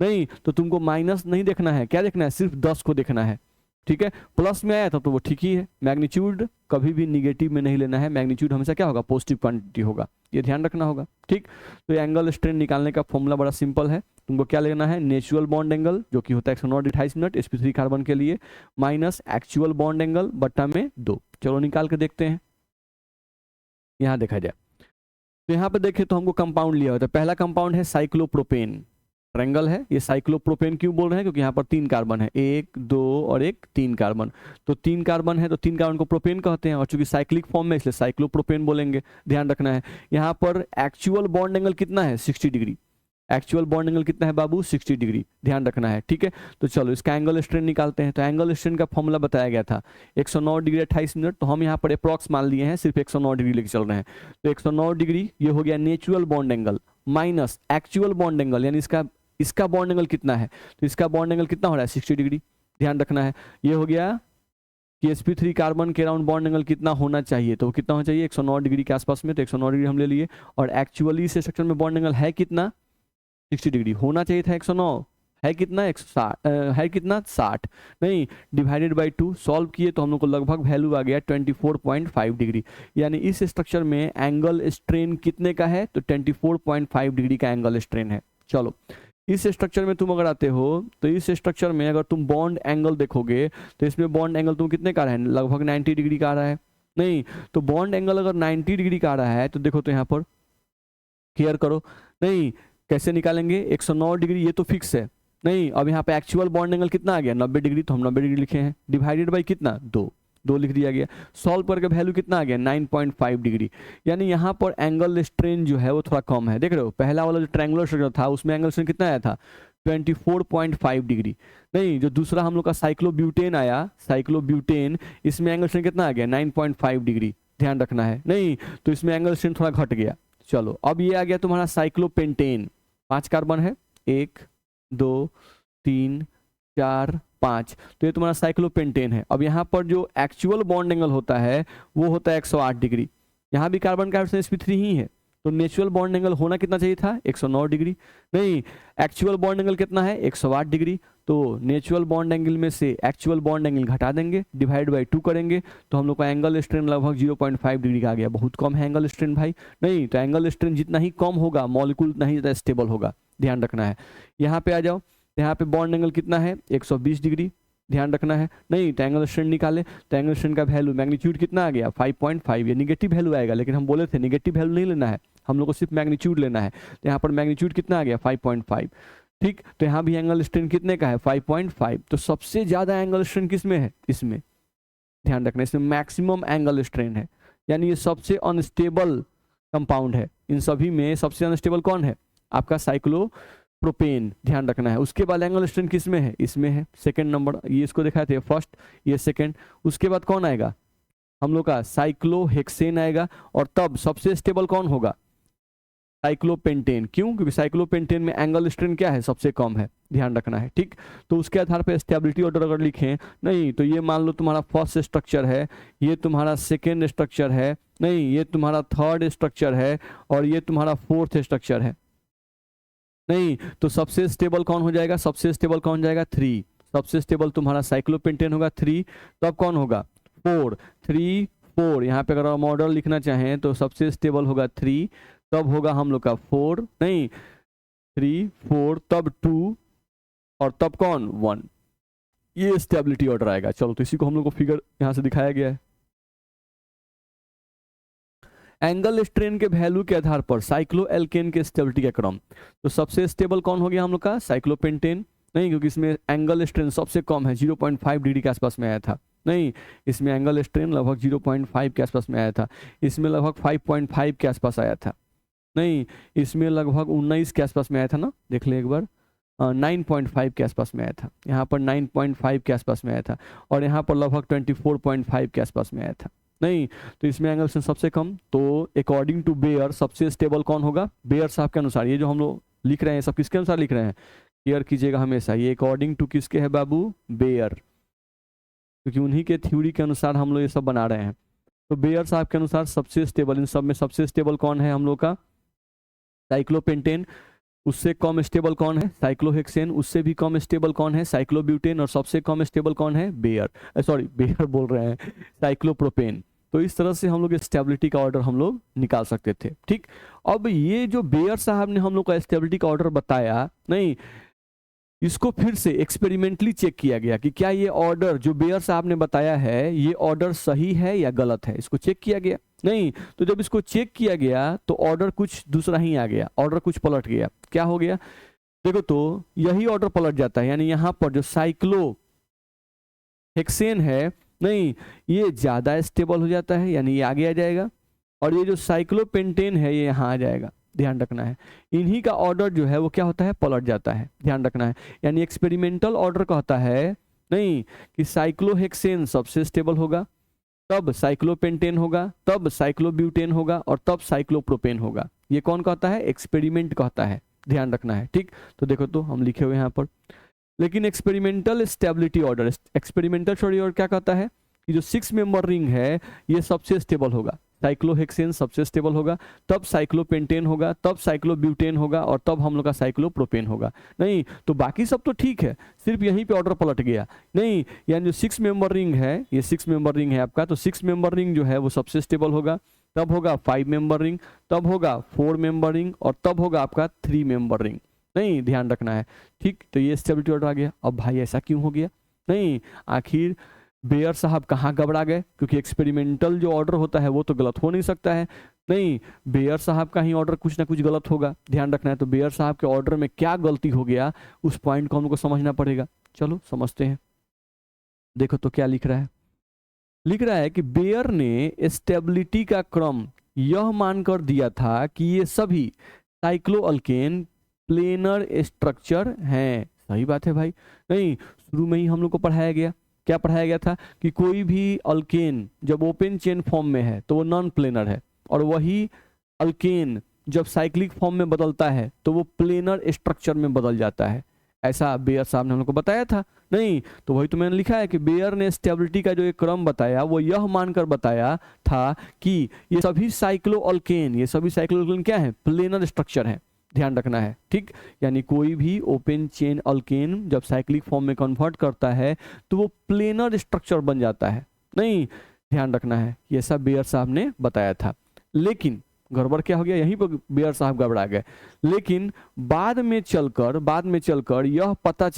नहीं तो तुमको माइनस नहीं देखना है, क्या देखना है, सिर्फ 10 को देखना है। ठीक है, प्लस में आया तब तो वो ठीक ही है, मैग्नीट्यूड कभी भी निगेटिव में नहीं लेना है, मैग्नीट्यूड हमेशा क्या होगा, पॉजिटिव क्वांटिटी होगा, ये ध्यान रखना होगा। ठीक, तो एंगल स्ट्रेन निकालने का फॉर्मूला बड़ा सिंपल है, तुमको क्या लेना है, नेचुरल बॉन्ड एंगल जो कि होता है 109 डिग्री 28 मिनट sp3 कार्बन के लिए, माइनस एक्चुअल बॉन्ड एंगल बट्टा में 2। चलो निकाल के देखते हैं, यहाँ देखा जाए तो यहाँ पे देखें तो हमको कंपाउंड लिया होता है, पहला कंपाउंड है साइक्लोप्रोपेन, ट्रायंगल है ये, साइक्लोप्रोपेन क्यों बोल रहे हैं, क्योंकि यहाँ पर 3 कार्बन है, 1 2 और 1 3 कार्बन, तो 3 कार्बन है तो 3 कार्बन को प्रोपेन कहते हैं, और चूंकि साइक्लिक फॉर्म में इसलिए साइक्लोप्रोपेन बोलेंगे, ध्यान रखना है। यहाँ पर एक्चुअल बॉन्ड एंगल कितना है, 60 डिग्री, एक्चुअल बॉन्ड एंगल कितना है बाबू, 60 डिग्री, ध्यान रखना है। ठीक है, तो चलो इसका एंगल स्ट्रेन निकालते हैं। तो एंगल स्ट्रेन का फॉर्मूला बताया गया था 109 डिग्री 28 मिनट, तो हम यहाँ पर अप्रॉक्स मान लिए हैं, सिर्फ 109 डिग्री लेके चल रहे हैं, तो 109 डिग्री ये हो गया natural bond angle minus actual bond angle, यानी इसका बॉन्ड एंगल कितना है, तो इसका बॉन्ड एंगल कितना हो रहा है, 60 डिग्री, ध्यान रखना है। ये हो गया कि sp3 कार्बन के अराउंड बॉन्ड एंगल कितना होना चाहिए, तो कितना होना चाहिए 109 डिग्री के आसपास में, तो 109 डिग्री हम ले लिए, और एक्चुअली से सेक्शन में बॉन्ड एंगल है कितना, 60 डिग्री, होना चाहिए था 109, है कितना 160 है कितना 60, नहीं डिवाइडेड बाई 2 सॉल्व किए तो हम लोग को लगभग वैल्यू आ गया 24.5 डिग्री। यानी इस स्ट्रक्चर में एंगल स्ट्रेन कितने का है, तो 24.5 डिग्री का एंगल स्ट्रेन है। चलो इस स्ट्रक्चर में तुम अगर आते हो तो इस स्ट्रक्चर में अगर तुम बॉन्ड एंगल देखोगे तो इसमें बॉन्ड एंगल तुम कितने का आ रहा है, लगभग 90 डिग्री का आ रहा है। नहीं तो बॉन्ड एंगल अगर 90 डिग्री का आ रहा है तो देखो तो यहाँ पर क्लियर करो, नहीं कैसे निकालेंगे, 109 डिग्री ये तो फिक्स है। नहीं अब यहाँ पे एक्चुअल बॉन्ड एंगल कितना आ गया 90 डिग्री, तो हम 90 डिग्री लिखे हैं, डिवाइडेड बाई कितना 2 लिख दिया गया। सॉल्व करके वैल्यू कितना आ गया 9.5 डिग्री। यानी यहाँ पर एंगल स्ट्रेन जो है वो थोड़ा कम है। देख रहे हो पहला वाला जो ट्रायंगुलर स्ट्रक्चर था उसमें एंगल स्ट्रेन कितना आया था 24.5 डिग्री। नहीं जो दूसरा हम लोग का साइक्लोब्यूटेन आया, साइक्लोब्यूटेन, इसमें एंगल स्ट्रेन कितना आ गया 9.5 डिग्री, ध्यान रखना है। नहीं तो इसमें एंगल स्ट्रेन थोड़ा घट गया। चलो अब ये आ गया तुम्हारा साइक्लोपेंटेन, 5 कार्बन है, 1 2 3 4 5, तो ये तुम्हारा साइक्लोपेंटेन है। अब यहाँ पर जो एक्चुअल बॉन्ड एंगल होता है वो होता है 108 डिग्री। यहाँ भी कार्बन का sp3 ही है, तो नेचुरल बॉन्ड एंगल होना कितना चाहिए था 109 डिग्री। नहीं एक्चुअल बॉन्ड एंगल कितना है 108 डिग्री, तो नेचुरल बॉन्ड एंगल में से एक्चुअल बॉन्ड एंगल घटा देंगे, डिवाइड बाई 2 करेंगे तो हम लोग का एंगल स्ट्रेन लगभग 0.5 डिग्री का आ गया। बहुत कम है एंगल स्ट्रेन भाई। नहीं तो एंगल स्ट्रेन जितना ही कम होगा मॉलिक्यूल उतना ही ज़्यादा स्टेबल होगा, ध्यान रखना है। यहाँ पे आ जाओ, यहाँ पे बॉन्ड एंगल कितना है 120 डिग्री, ध्यान रखना है। नहीं तो एंगल स्ट्रेन निकाले तो एंगल स्ट्रेन का वैल्यू मैग्नीट्यूड कितना आ गया 5.5, ये निगेटिव वैल्यू आएगा, लेकिन हम बोले थे निगेटिव वैल्यू नहीं लेना है, हम लोग को सिर्फ मैग्नीट्यूड लेना है। तो यहाँ पर मैग्नीट्यूड कितना आ गया 5.5, ठीक। तो यहाँ भी एंगल स्ट्रेन कितने का है 5.5। तो सबसे ज्यादा एंगल स्ट्रेन किस में है, इसमें ध्यान रखना, इसमें मैक्सिमम एंगल स्ट्रेन है, यानी ये सबसे अनस्टेबल कंपाउंड है। इन सभी में सबसे अनस्टेबल कौन है, आपका साइक्लोप्रोपेन, ध्यान रखना है। उसके बाद एंगल स्ट्रेन किस में है, इसमें है, सेकंड नंबर, ये इसको दिखाए थे फर्स्ट, ये सेकंड। उसके बाद कौन आएगा हम लोग का साइक्लोहेक्सेन आएगा, और तब सबसे स्टेबल कौन होगा साइक्लोपेंटेन। क्यों, क्योंकि साइक्लोपेंटेन में एंगल स्ट्रेन क्या है सबसे कम है, ध्यान रखना है, ठीक। तो उसके आधार पर स्टेबिलिटी ऑर्डर अगर लिखें, नहीं तो ये मान लो तुम्हारा फर्स्ट स्ट्रक्चर है, ये तुम्हारा सेकेंड स्ट्रक्चर है, नहीं ये तुम्हारा थर्ड स्ट्रक्चर है, और ये तुम्हारा फोर्थ स्ट्रक्चर है। नहीं तो सबसे स्टेबल कौन हो जाएगा, सबसे स्टेबल कौन जाएगा 3, सबसे स्टेबल तुम्हारा साइक्लोपेंटेन होगा 3। तब कौन होगा 4, 3 4, यहाँ पे अगर हम ऑर्डर लिखना चाहें तो सबसे स्टेबल होगा 3, तब होगा हम लोग का 4, नहीं 3 4, तब 2, और तब कौन 1, ये स्टेबिलिटी ऑर्डर आएगा। चलो तो इसी को हम लोग को फिगर यहाँ से दिखाया गया है। एंगल स्ट्रेन के वैल्यू के आधार पर साइक्लो एल्केन के स्टेबिलिटी का क्रम, तो सबसे स्टेबल कौन हो गया हम लोग का साइक्लोपेंटेन, नहीं क्योंकि इसमें एंगल स्ट्रेन सबसे कम है, 0.5 डिग्री के आसपास में आया था। नहीं इसमें एंगल स्ट्रेन लगभग 0.5 के आसपास में आया था, इसमें लगभग 5.5 के आसपास आया था। नहीं इसमें लगभग 19 के आसपास में आया था ना, देख ले एक बार, 9.5 के आसपास में आया था, यहाँ पर 9.5 के आसपास में आया था, और यहाँ पर लगभग 24.5 के आसपास में आया था। नहीं तो इसमें एंगल स्ट्रेन सबसे कम, तो अकॉर्डिंग टू बेयर सबसे स्टेबल कौन होगा, बेयर साहब के अनुसार। ये जो हम लोग लिख रहे हैं सब किसके अनुसार लिख रहे हैं, क्लियर कीजिएगा हमेशा, ये अकॉर्डिंग टू किसके है बाबू, बेयर, क्योंकि उन्हीं के थ्योरी के अनुसार हम लोग ये सब बना रहे हैं। तो बेयर साहब के अनुसार सबसे स्टेबल, इन सब में सबसे स्टेबल कौन है हम लोग का साइक्लोपेंटेन, उससे कम स्टेबल कौन है साइक्लोहेक्सेन, उससे भी कम स्टेबल कौन है साइक्लोब्यूटेन, और सबसे कम स्टेबल कौन है बेयर, सॉरी बेयर बोल रहे हैं, साइक्लोप्रोपेन। तो इस तरह से हम लोग स्टेबिलिटी का ऑर्डर हम लोग निकाल सकते थे, ठीक। अब ये जो बेयर साहब ने हम लोग का स्टेबिलिटी का ऑर्डर बताया, नहीं इसको फिर से एक्सपेरिमेंटली चेक किया गया कि क्या ये ऑर्डर जो बेयर साहब ने बताया है ये ऑर्डर सही है या गलत है, इसको चेक किया गया। नहीं तो जब इसको चेक किया गया तो ऑर्डर कुछ दूसरा ही आ गया, ऑर्डर कुछ पलट गया। क्या हो गया देखो, तो यही ऑर्डर पलट जाता है, यानी यहाँ पर जो साइक्लोहेक्सेन है, नहीं ये ज्यादा स्टेबल हो जाता है, यानी ये आगे आ जाएगा, और ये जो साइक्लोपेंटेन है ये यहाँ आ जाएगा, ध्यान रखना है। इन्हीं का ऑर्डर जो है वो क्या होता है पलट जाता है, ध्यान रखना है। यानी एक्सपेरिमेंटल ऑर्डर कहता है नहीं कि साइक्लोहेक्सेन सबसे स्टेबल होगा, तब साइक्लोपेंटेन होगा, तब साइक्लोब्यूटेन होगा, और तब साइक्लोप्रोपेन होगा। ये कौन कहता है, एक्सपेरिमेंट कहता है, ध्यान रखना है, ठीक। तो देखो तो हम लिखे हुए यहाँ पर, लेकिन experimental stability order, experimental study order क्या कहता है कि जो 6 मेंबर रिंग है ये सबसे स्टेबल होगा, साइक्लोहेक्सेन सबसे स्टेबल होगा, तब साइक्लोपेंटेन होगा, तब साइक्लोब्यूटेन होगा, और तब हम लोग का साइक्लोप्रोपेन होगा। नहीं तो बाकी सब तो ठीक है, सिर्फ यहीं पे ऑर्डर पलट गया। नहीं, यानी जो 6 मेंबर रिंग है, ये 6 मेंबर रिंग है आपका, तो 6 मेंबर रिंग जो है वो सबसे स्टेबल होगा, तब होगा 5 मेंबर रिंग, तब होगा 4 मेंबर रिंग, और तब होगा आपका 3 मेंबर रिंग। नहीं, ध्यान रखना है। ठीक, तो ये स्टेबिलिटी ऑर्डर आ गया। अब भाई ऐसा क्यों हो गया? नहीं, आखिर बेयर साहब कहाँ घबरा गए? क्योंकि एक्सपेरिमेंटल जो ऑर्डर होता है वो तो गलत हो नहीं सकता है। नहीं, बेयर साहब का ही ऑर्डर कुछ ना कुछ गलत होगा, ध्यान रखना है। तो बेयर साहब के ऑर्डर में क्या गलती हो गया, उस पॉइंट को हमको समझना पड़ेगा। चलो समझते हैं। देखो तो क्या लिख रहा है। लिख रहा है कि बेयर ने स्टेबिलिटी का क्रम यह मानकर दिया था कि ये सभी साइक्लोअल्केन प्लेनर स्ट्रक्चर हैं। सही बात है भाई। नहीं, शुरू में ही हम लोग को पढ़ाया गया, क्या पढ़ाया गया था कि कोई भी अल्केन जब ओपन चेन फॉर्म में है तो वो नॉन प्लेनर है, और वही अल्केन जब साइक्लिक फॉर्म में बदलता है तो वो प्लेनर स्ट्रक्चर में बदल जाता है। ऐसा बेयर साहब ने हम लोग को बताया था। नहीं, तो वही तो मैंने लिखा है कि बेयर ने स्टेबिलिटी का जो एक क्रम बताया वो यह मानकर बताया था कि ये सभी साइक्लोअल्केन क्या है? प्लेनर स्ट्रक्चर है। ध्यान रखना है, ठीक। यानी कोई भी ओपन चेन अल्केन जब साइक्लिक फॉर्म में कन्वर्ट करता है तो वो प्लेनर स्ट्रक्चर बन जाता है। नहीं, ध्यान रखना है, ये सब बेयर साहब ने बताया था। लेकिन गड़बड़ क्या हो गया, यहीं पर बेयर साहब घबरा गए। लेकिन बाद में चलकर यह पता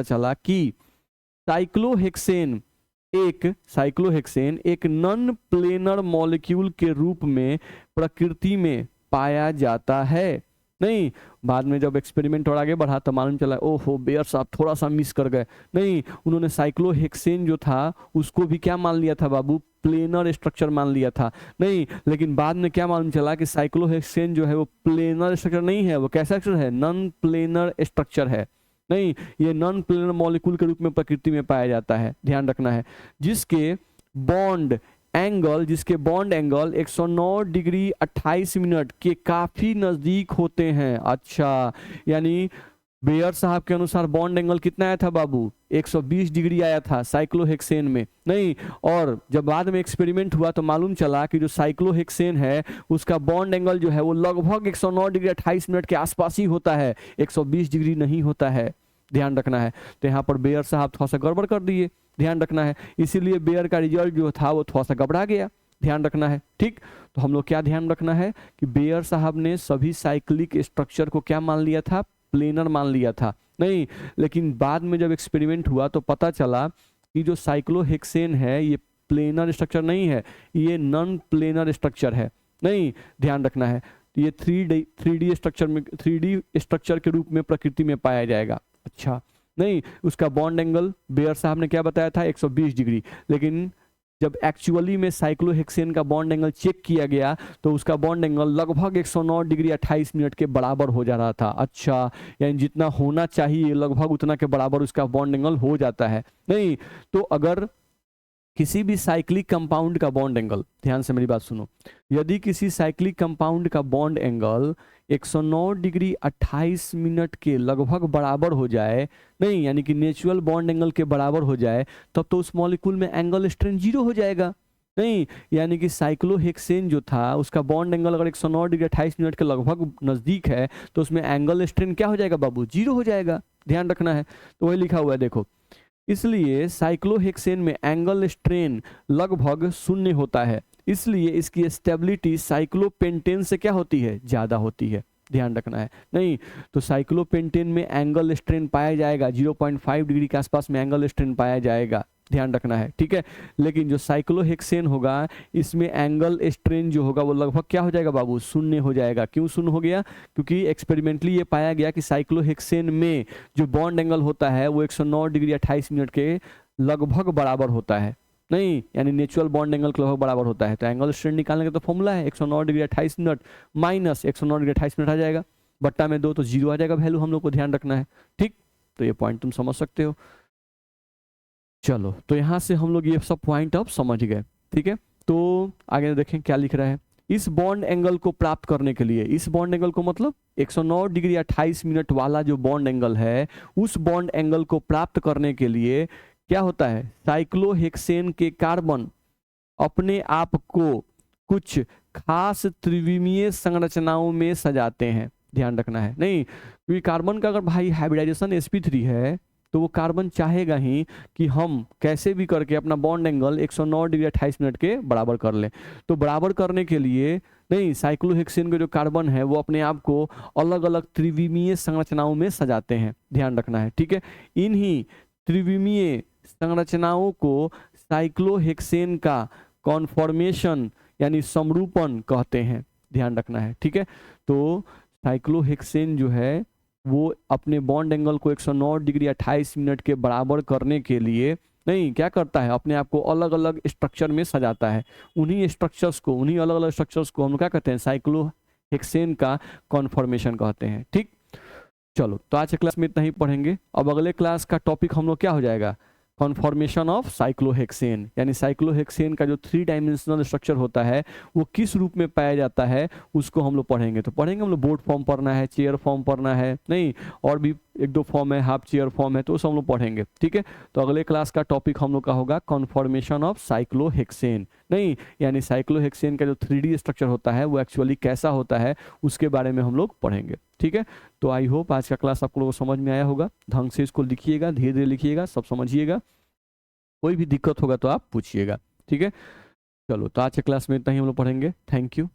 चला कि साइक्लोहेक्सेन एक नॉन प्लेनर मॉलिक्यूल के रूप में प्रकृति में पाया जाता है। नहीं, बाद में जब एक्सपेरिमेंट और आगे बढ़ा तो मालूम चला ओहो बेयर साहब थोड़ा सा मिस कर गए। नहीं, उन्होंने साइक्लोहेक्सेन जो था उसको भी क्या मान लिया था बाबू? प्लेनर स्ट्रक्चर मान लिया था। नहीं, लेकिन बाद में क्या मालूम चला कि साइक्लोहेक्सेन जो है वो प्लेनर स्ट्रक्चर नहीं है, वो कैसा स्ट्रक्चर है? नॉन प्लेनर स्ट्रक्चर है। नहीं, ये नॉन प्लेनर मॉलिक्यूल के रूप में प्रकृति में पाया जाता है। ध्यान रखना है, जिसके बॉन्ड एंगल 109 डिग्री 28 मिनट के काफी नजदीक होते हैं। अच्छा, यानी बेयर साहब के अनुसार बॉन्ड एंगल कितना आया था बाबू? 120 डिग्री आया था साइक्लोहेक्सेन में। नहीं, और जब बाद में एक्सपेरिमेंट हुआ तो मालूम चला कि जो साइक्लोहेक्सेन है उसका बॉन्ड एंगल जो है वो लगभग 109 डिग्री 28 मिनट के आसपास ही होता है, 120 डिग्री नहीं होता है। ध्यान रखना है। तो यहाँ पर बेयर साहब थोड़ा सा गड़बड़ कर दिए, ध्यान रखना है। इसीलिए बेयर का रिजल्ट जो था वो थोड़ा सा घबरा गया, ध्यान रखना है, ठीक। तो हम लोग क्या ध्यान रखना है कि बेयर साहब ने सभी साइक्लिक स्ट्रक्चर को क्या मान लिया था? प्लेनर मान लिया था। नहीं, लेकिन बाद में जब एक्सपेरिमेंट हुआ तो पता चला कि जो साइक्लोहेक्सेन है ये प्लेनर स्ट्रक्चर नहीं है, ये नॉन प्लेनर स्ट्रक्चर है। नहीं, ध्यान रखना है। ये 3D स्ट्रक्चर के रूप में प्रकृति में पाया जाएगा। अच्छा, नहीं, उसका बॉन्ड एंगल बेयर साहब ने क्या बताया था? 120 डिग्री। लेकिन जब एक्चुअली में साइक्लोहेक्सेन का बॉन्ड एंगल चेक किया गया तो उसका बॉन्ड एंगल लगभग 109 डिग्री 28 मिनट के बराबर हो जा रहा था। अच्छा, यानी जितना होना चाहिए लगभग उतना के बराबर उसका बॉन्ड एंगल हो जाता है। नहीं, तो अगर किसी भी साइक्लिक कंपाउंड का बॉन्ड एंगल, ध्यान से मेरी बात सुनो, यदि किसी साइक्लिक कंपाउंड का बॉन्ड एंगल 109 डिग्री 28 मिनट के लगभग बराबर हो जाए, नहीं यानी कि नेचुरल बॉन्ड एंगल के बराबर हो जाए, तब तो उस मॉलिक्यूल में एंगल स्ट्रेंथ 0 हो जाएगा। नहीं, यानी कि साइक्लोहेक्सेन जो था उसका बॉन्ड एंगल अगर 109 डिग्री 28 मिनट के लगभग नजदीक है तो उसमें एंगल स्ट्रेंथ क्या हो जाएगा बाबू? 0 हो जाएगा। ध्यान रखना है। तो वही लिखा हुआ है, देखो, इसलिए साइक्लोहेक्सेन में एंगल स्ट्रेन लगभग 0 होता है, इसलिए इसकी स्टेबिलिटी साइक्लोपेंटेन से क्या होती है? ज्यादा होती है। ध्यान रखना है। नहीं, तो साइक्लोपेंटेन में एंगल स्ट्रेन पाया जाएगा 0.5 डिग्री के आसपास में एंगल स्ट्रेन पाया जाएगा। ध्यान रखना है, ठीक है। लेकिन जो साइक्लोहेक्सेन होगा इसमें एंगल स्ट्रेन जो होगा वो लगभग क्या हो जाएगा बाबू? 0 हो जाएगा। क्यों 0 हो गया? क्योंकि एक्सपेरिमेंटली ये पाया गया कि साइक्लोहेक्सेन में जो बॉन्ड एंगल होता है वो 109 डिग्री 28 मिनट के लगभग बराबर होता है। नहीं, यानी नेचुरल बॉन्ड एंगल के लगभग बराबर होता है। तो एंगल स्ट्रेन निकालने का तो फॉर्मूला है 109 degree 28 minute minus 109 degree 28 minute आ जाएगा, बट्टा में 2 तो 0 आ जाएगा वैल्यू। हम लोग को ध्यान रखना है, ठीक। तो ये पॉइंट तुम समझ सकते हो। चलो, तो यहां से हम लोग ये सब पॉइंट अब समझ गए, ठीक है। तो आगे देखें क्या लिख रहा है। इस बॉन्ड एंगल को प्राप्त करने के लिए, इस बॉन्ड एंगल को मतलब 109 डिग्री 28 मिनट वाला जो बॉन्ड एंगल है, उस बॉन्ड एंगल को प्राप्त करने के लिए क्या होता है? साइक्लोहेक्सेन के कार्बन अपने आप को कुछ खास त्रिविमीय संरचनाओं में सजाते हैं, ध्यान रखना है। नहीं, क्योंकि कार्बन का अगर भाई हाइब्रिडाइजेशन sp3 है तो वो कार्बन चाहेगा ही कि हम कैसे भी करके अपना बॉन्ड एंगल 109 डिग्री 28 मिनट के बराबर कर लें। तो बराबर करने के लिए नहीं, साइक्लोहेक्सेन के जो कार्बन है वो अपने आप को अलग अलग त्रिविमीय संरचनाओं में सजाते हैं, ध्यान रखना है, ठीक है। इन्हीं त्रिविमीय संरचनाओं को साइक्लोहेक्सेन का कॉन्फॉर्मेशन यानी समरूपण कहते हैं, ध्यान रखना है, ठीक है। तो साइक्लोहेक्सेन जो है वो अपने बॉन्ड एंगल को 109 डिग्री 28 मिनट के बराबर करने के लिए नहीं क्या करता है, अपने आप को अलग अलग स्ट्रक्चर में सजाता है। उन्हीं स्ट्रक्चर्स को, उन्हीं अलग अलग स्ट्रक्चर्स को हम क्या कहते हैं, साइक्लोहेक्सेन का कॉन्फॉर्मेशन कहते हैं, ठीक। चलो, तो आज के क्लास में इतना ही पढ़ेंगे। अब अगले क्लास का टॉपिक हम लोग क्या हो जाएगा, कॉन्फॉर्मेशन ऑफ साइक्लोहेक्सेन, यानी साइक्लोहेक्सेन का जो 3 डायमेंशनल स्ट्रक्चर होता है वो किस रूप में पाया जाता है उसको हम लोग पढ़ेंगे। तो पढ़ेंगे हम लोग, बोर्ड फॉर्म पढ़ना है, चेयर फॉर्म पढ़ना है, नहीं और भी 1-2 फॉर्म है, हाफ चेयर फॉर्म है, तो उसे हम लोग पढ़ेंगे, ठीक है। तो अगले क्लास का टॉपिक हम लोग का होगा कॉन्फॉर्मेशन ऑफ साइक्लोहेक्सेन, नहीं यानी साइक्लोहेक्सेन का जो 3D स्ट्रक्चर होता है वो एक्चुअली कैसा होता है उसके बारे में हम लोग पढ़ेंगे, ठीक है। तो आई होप आज का क्लास आप लोगों को समझ में आया होगा। ढंग से इसको लिखिएगा, धीरे धीरे लिखिएगा, सब समझिएगा। कोई भी दिक्कत होगा तो आप पूछिएगा, ठीक है। चलो, तो आज के क्लास में इतना ही हम लोग पढ़ेंगे। Thank you.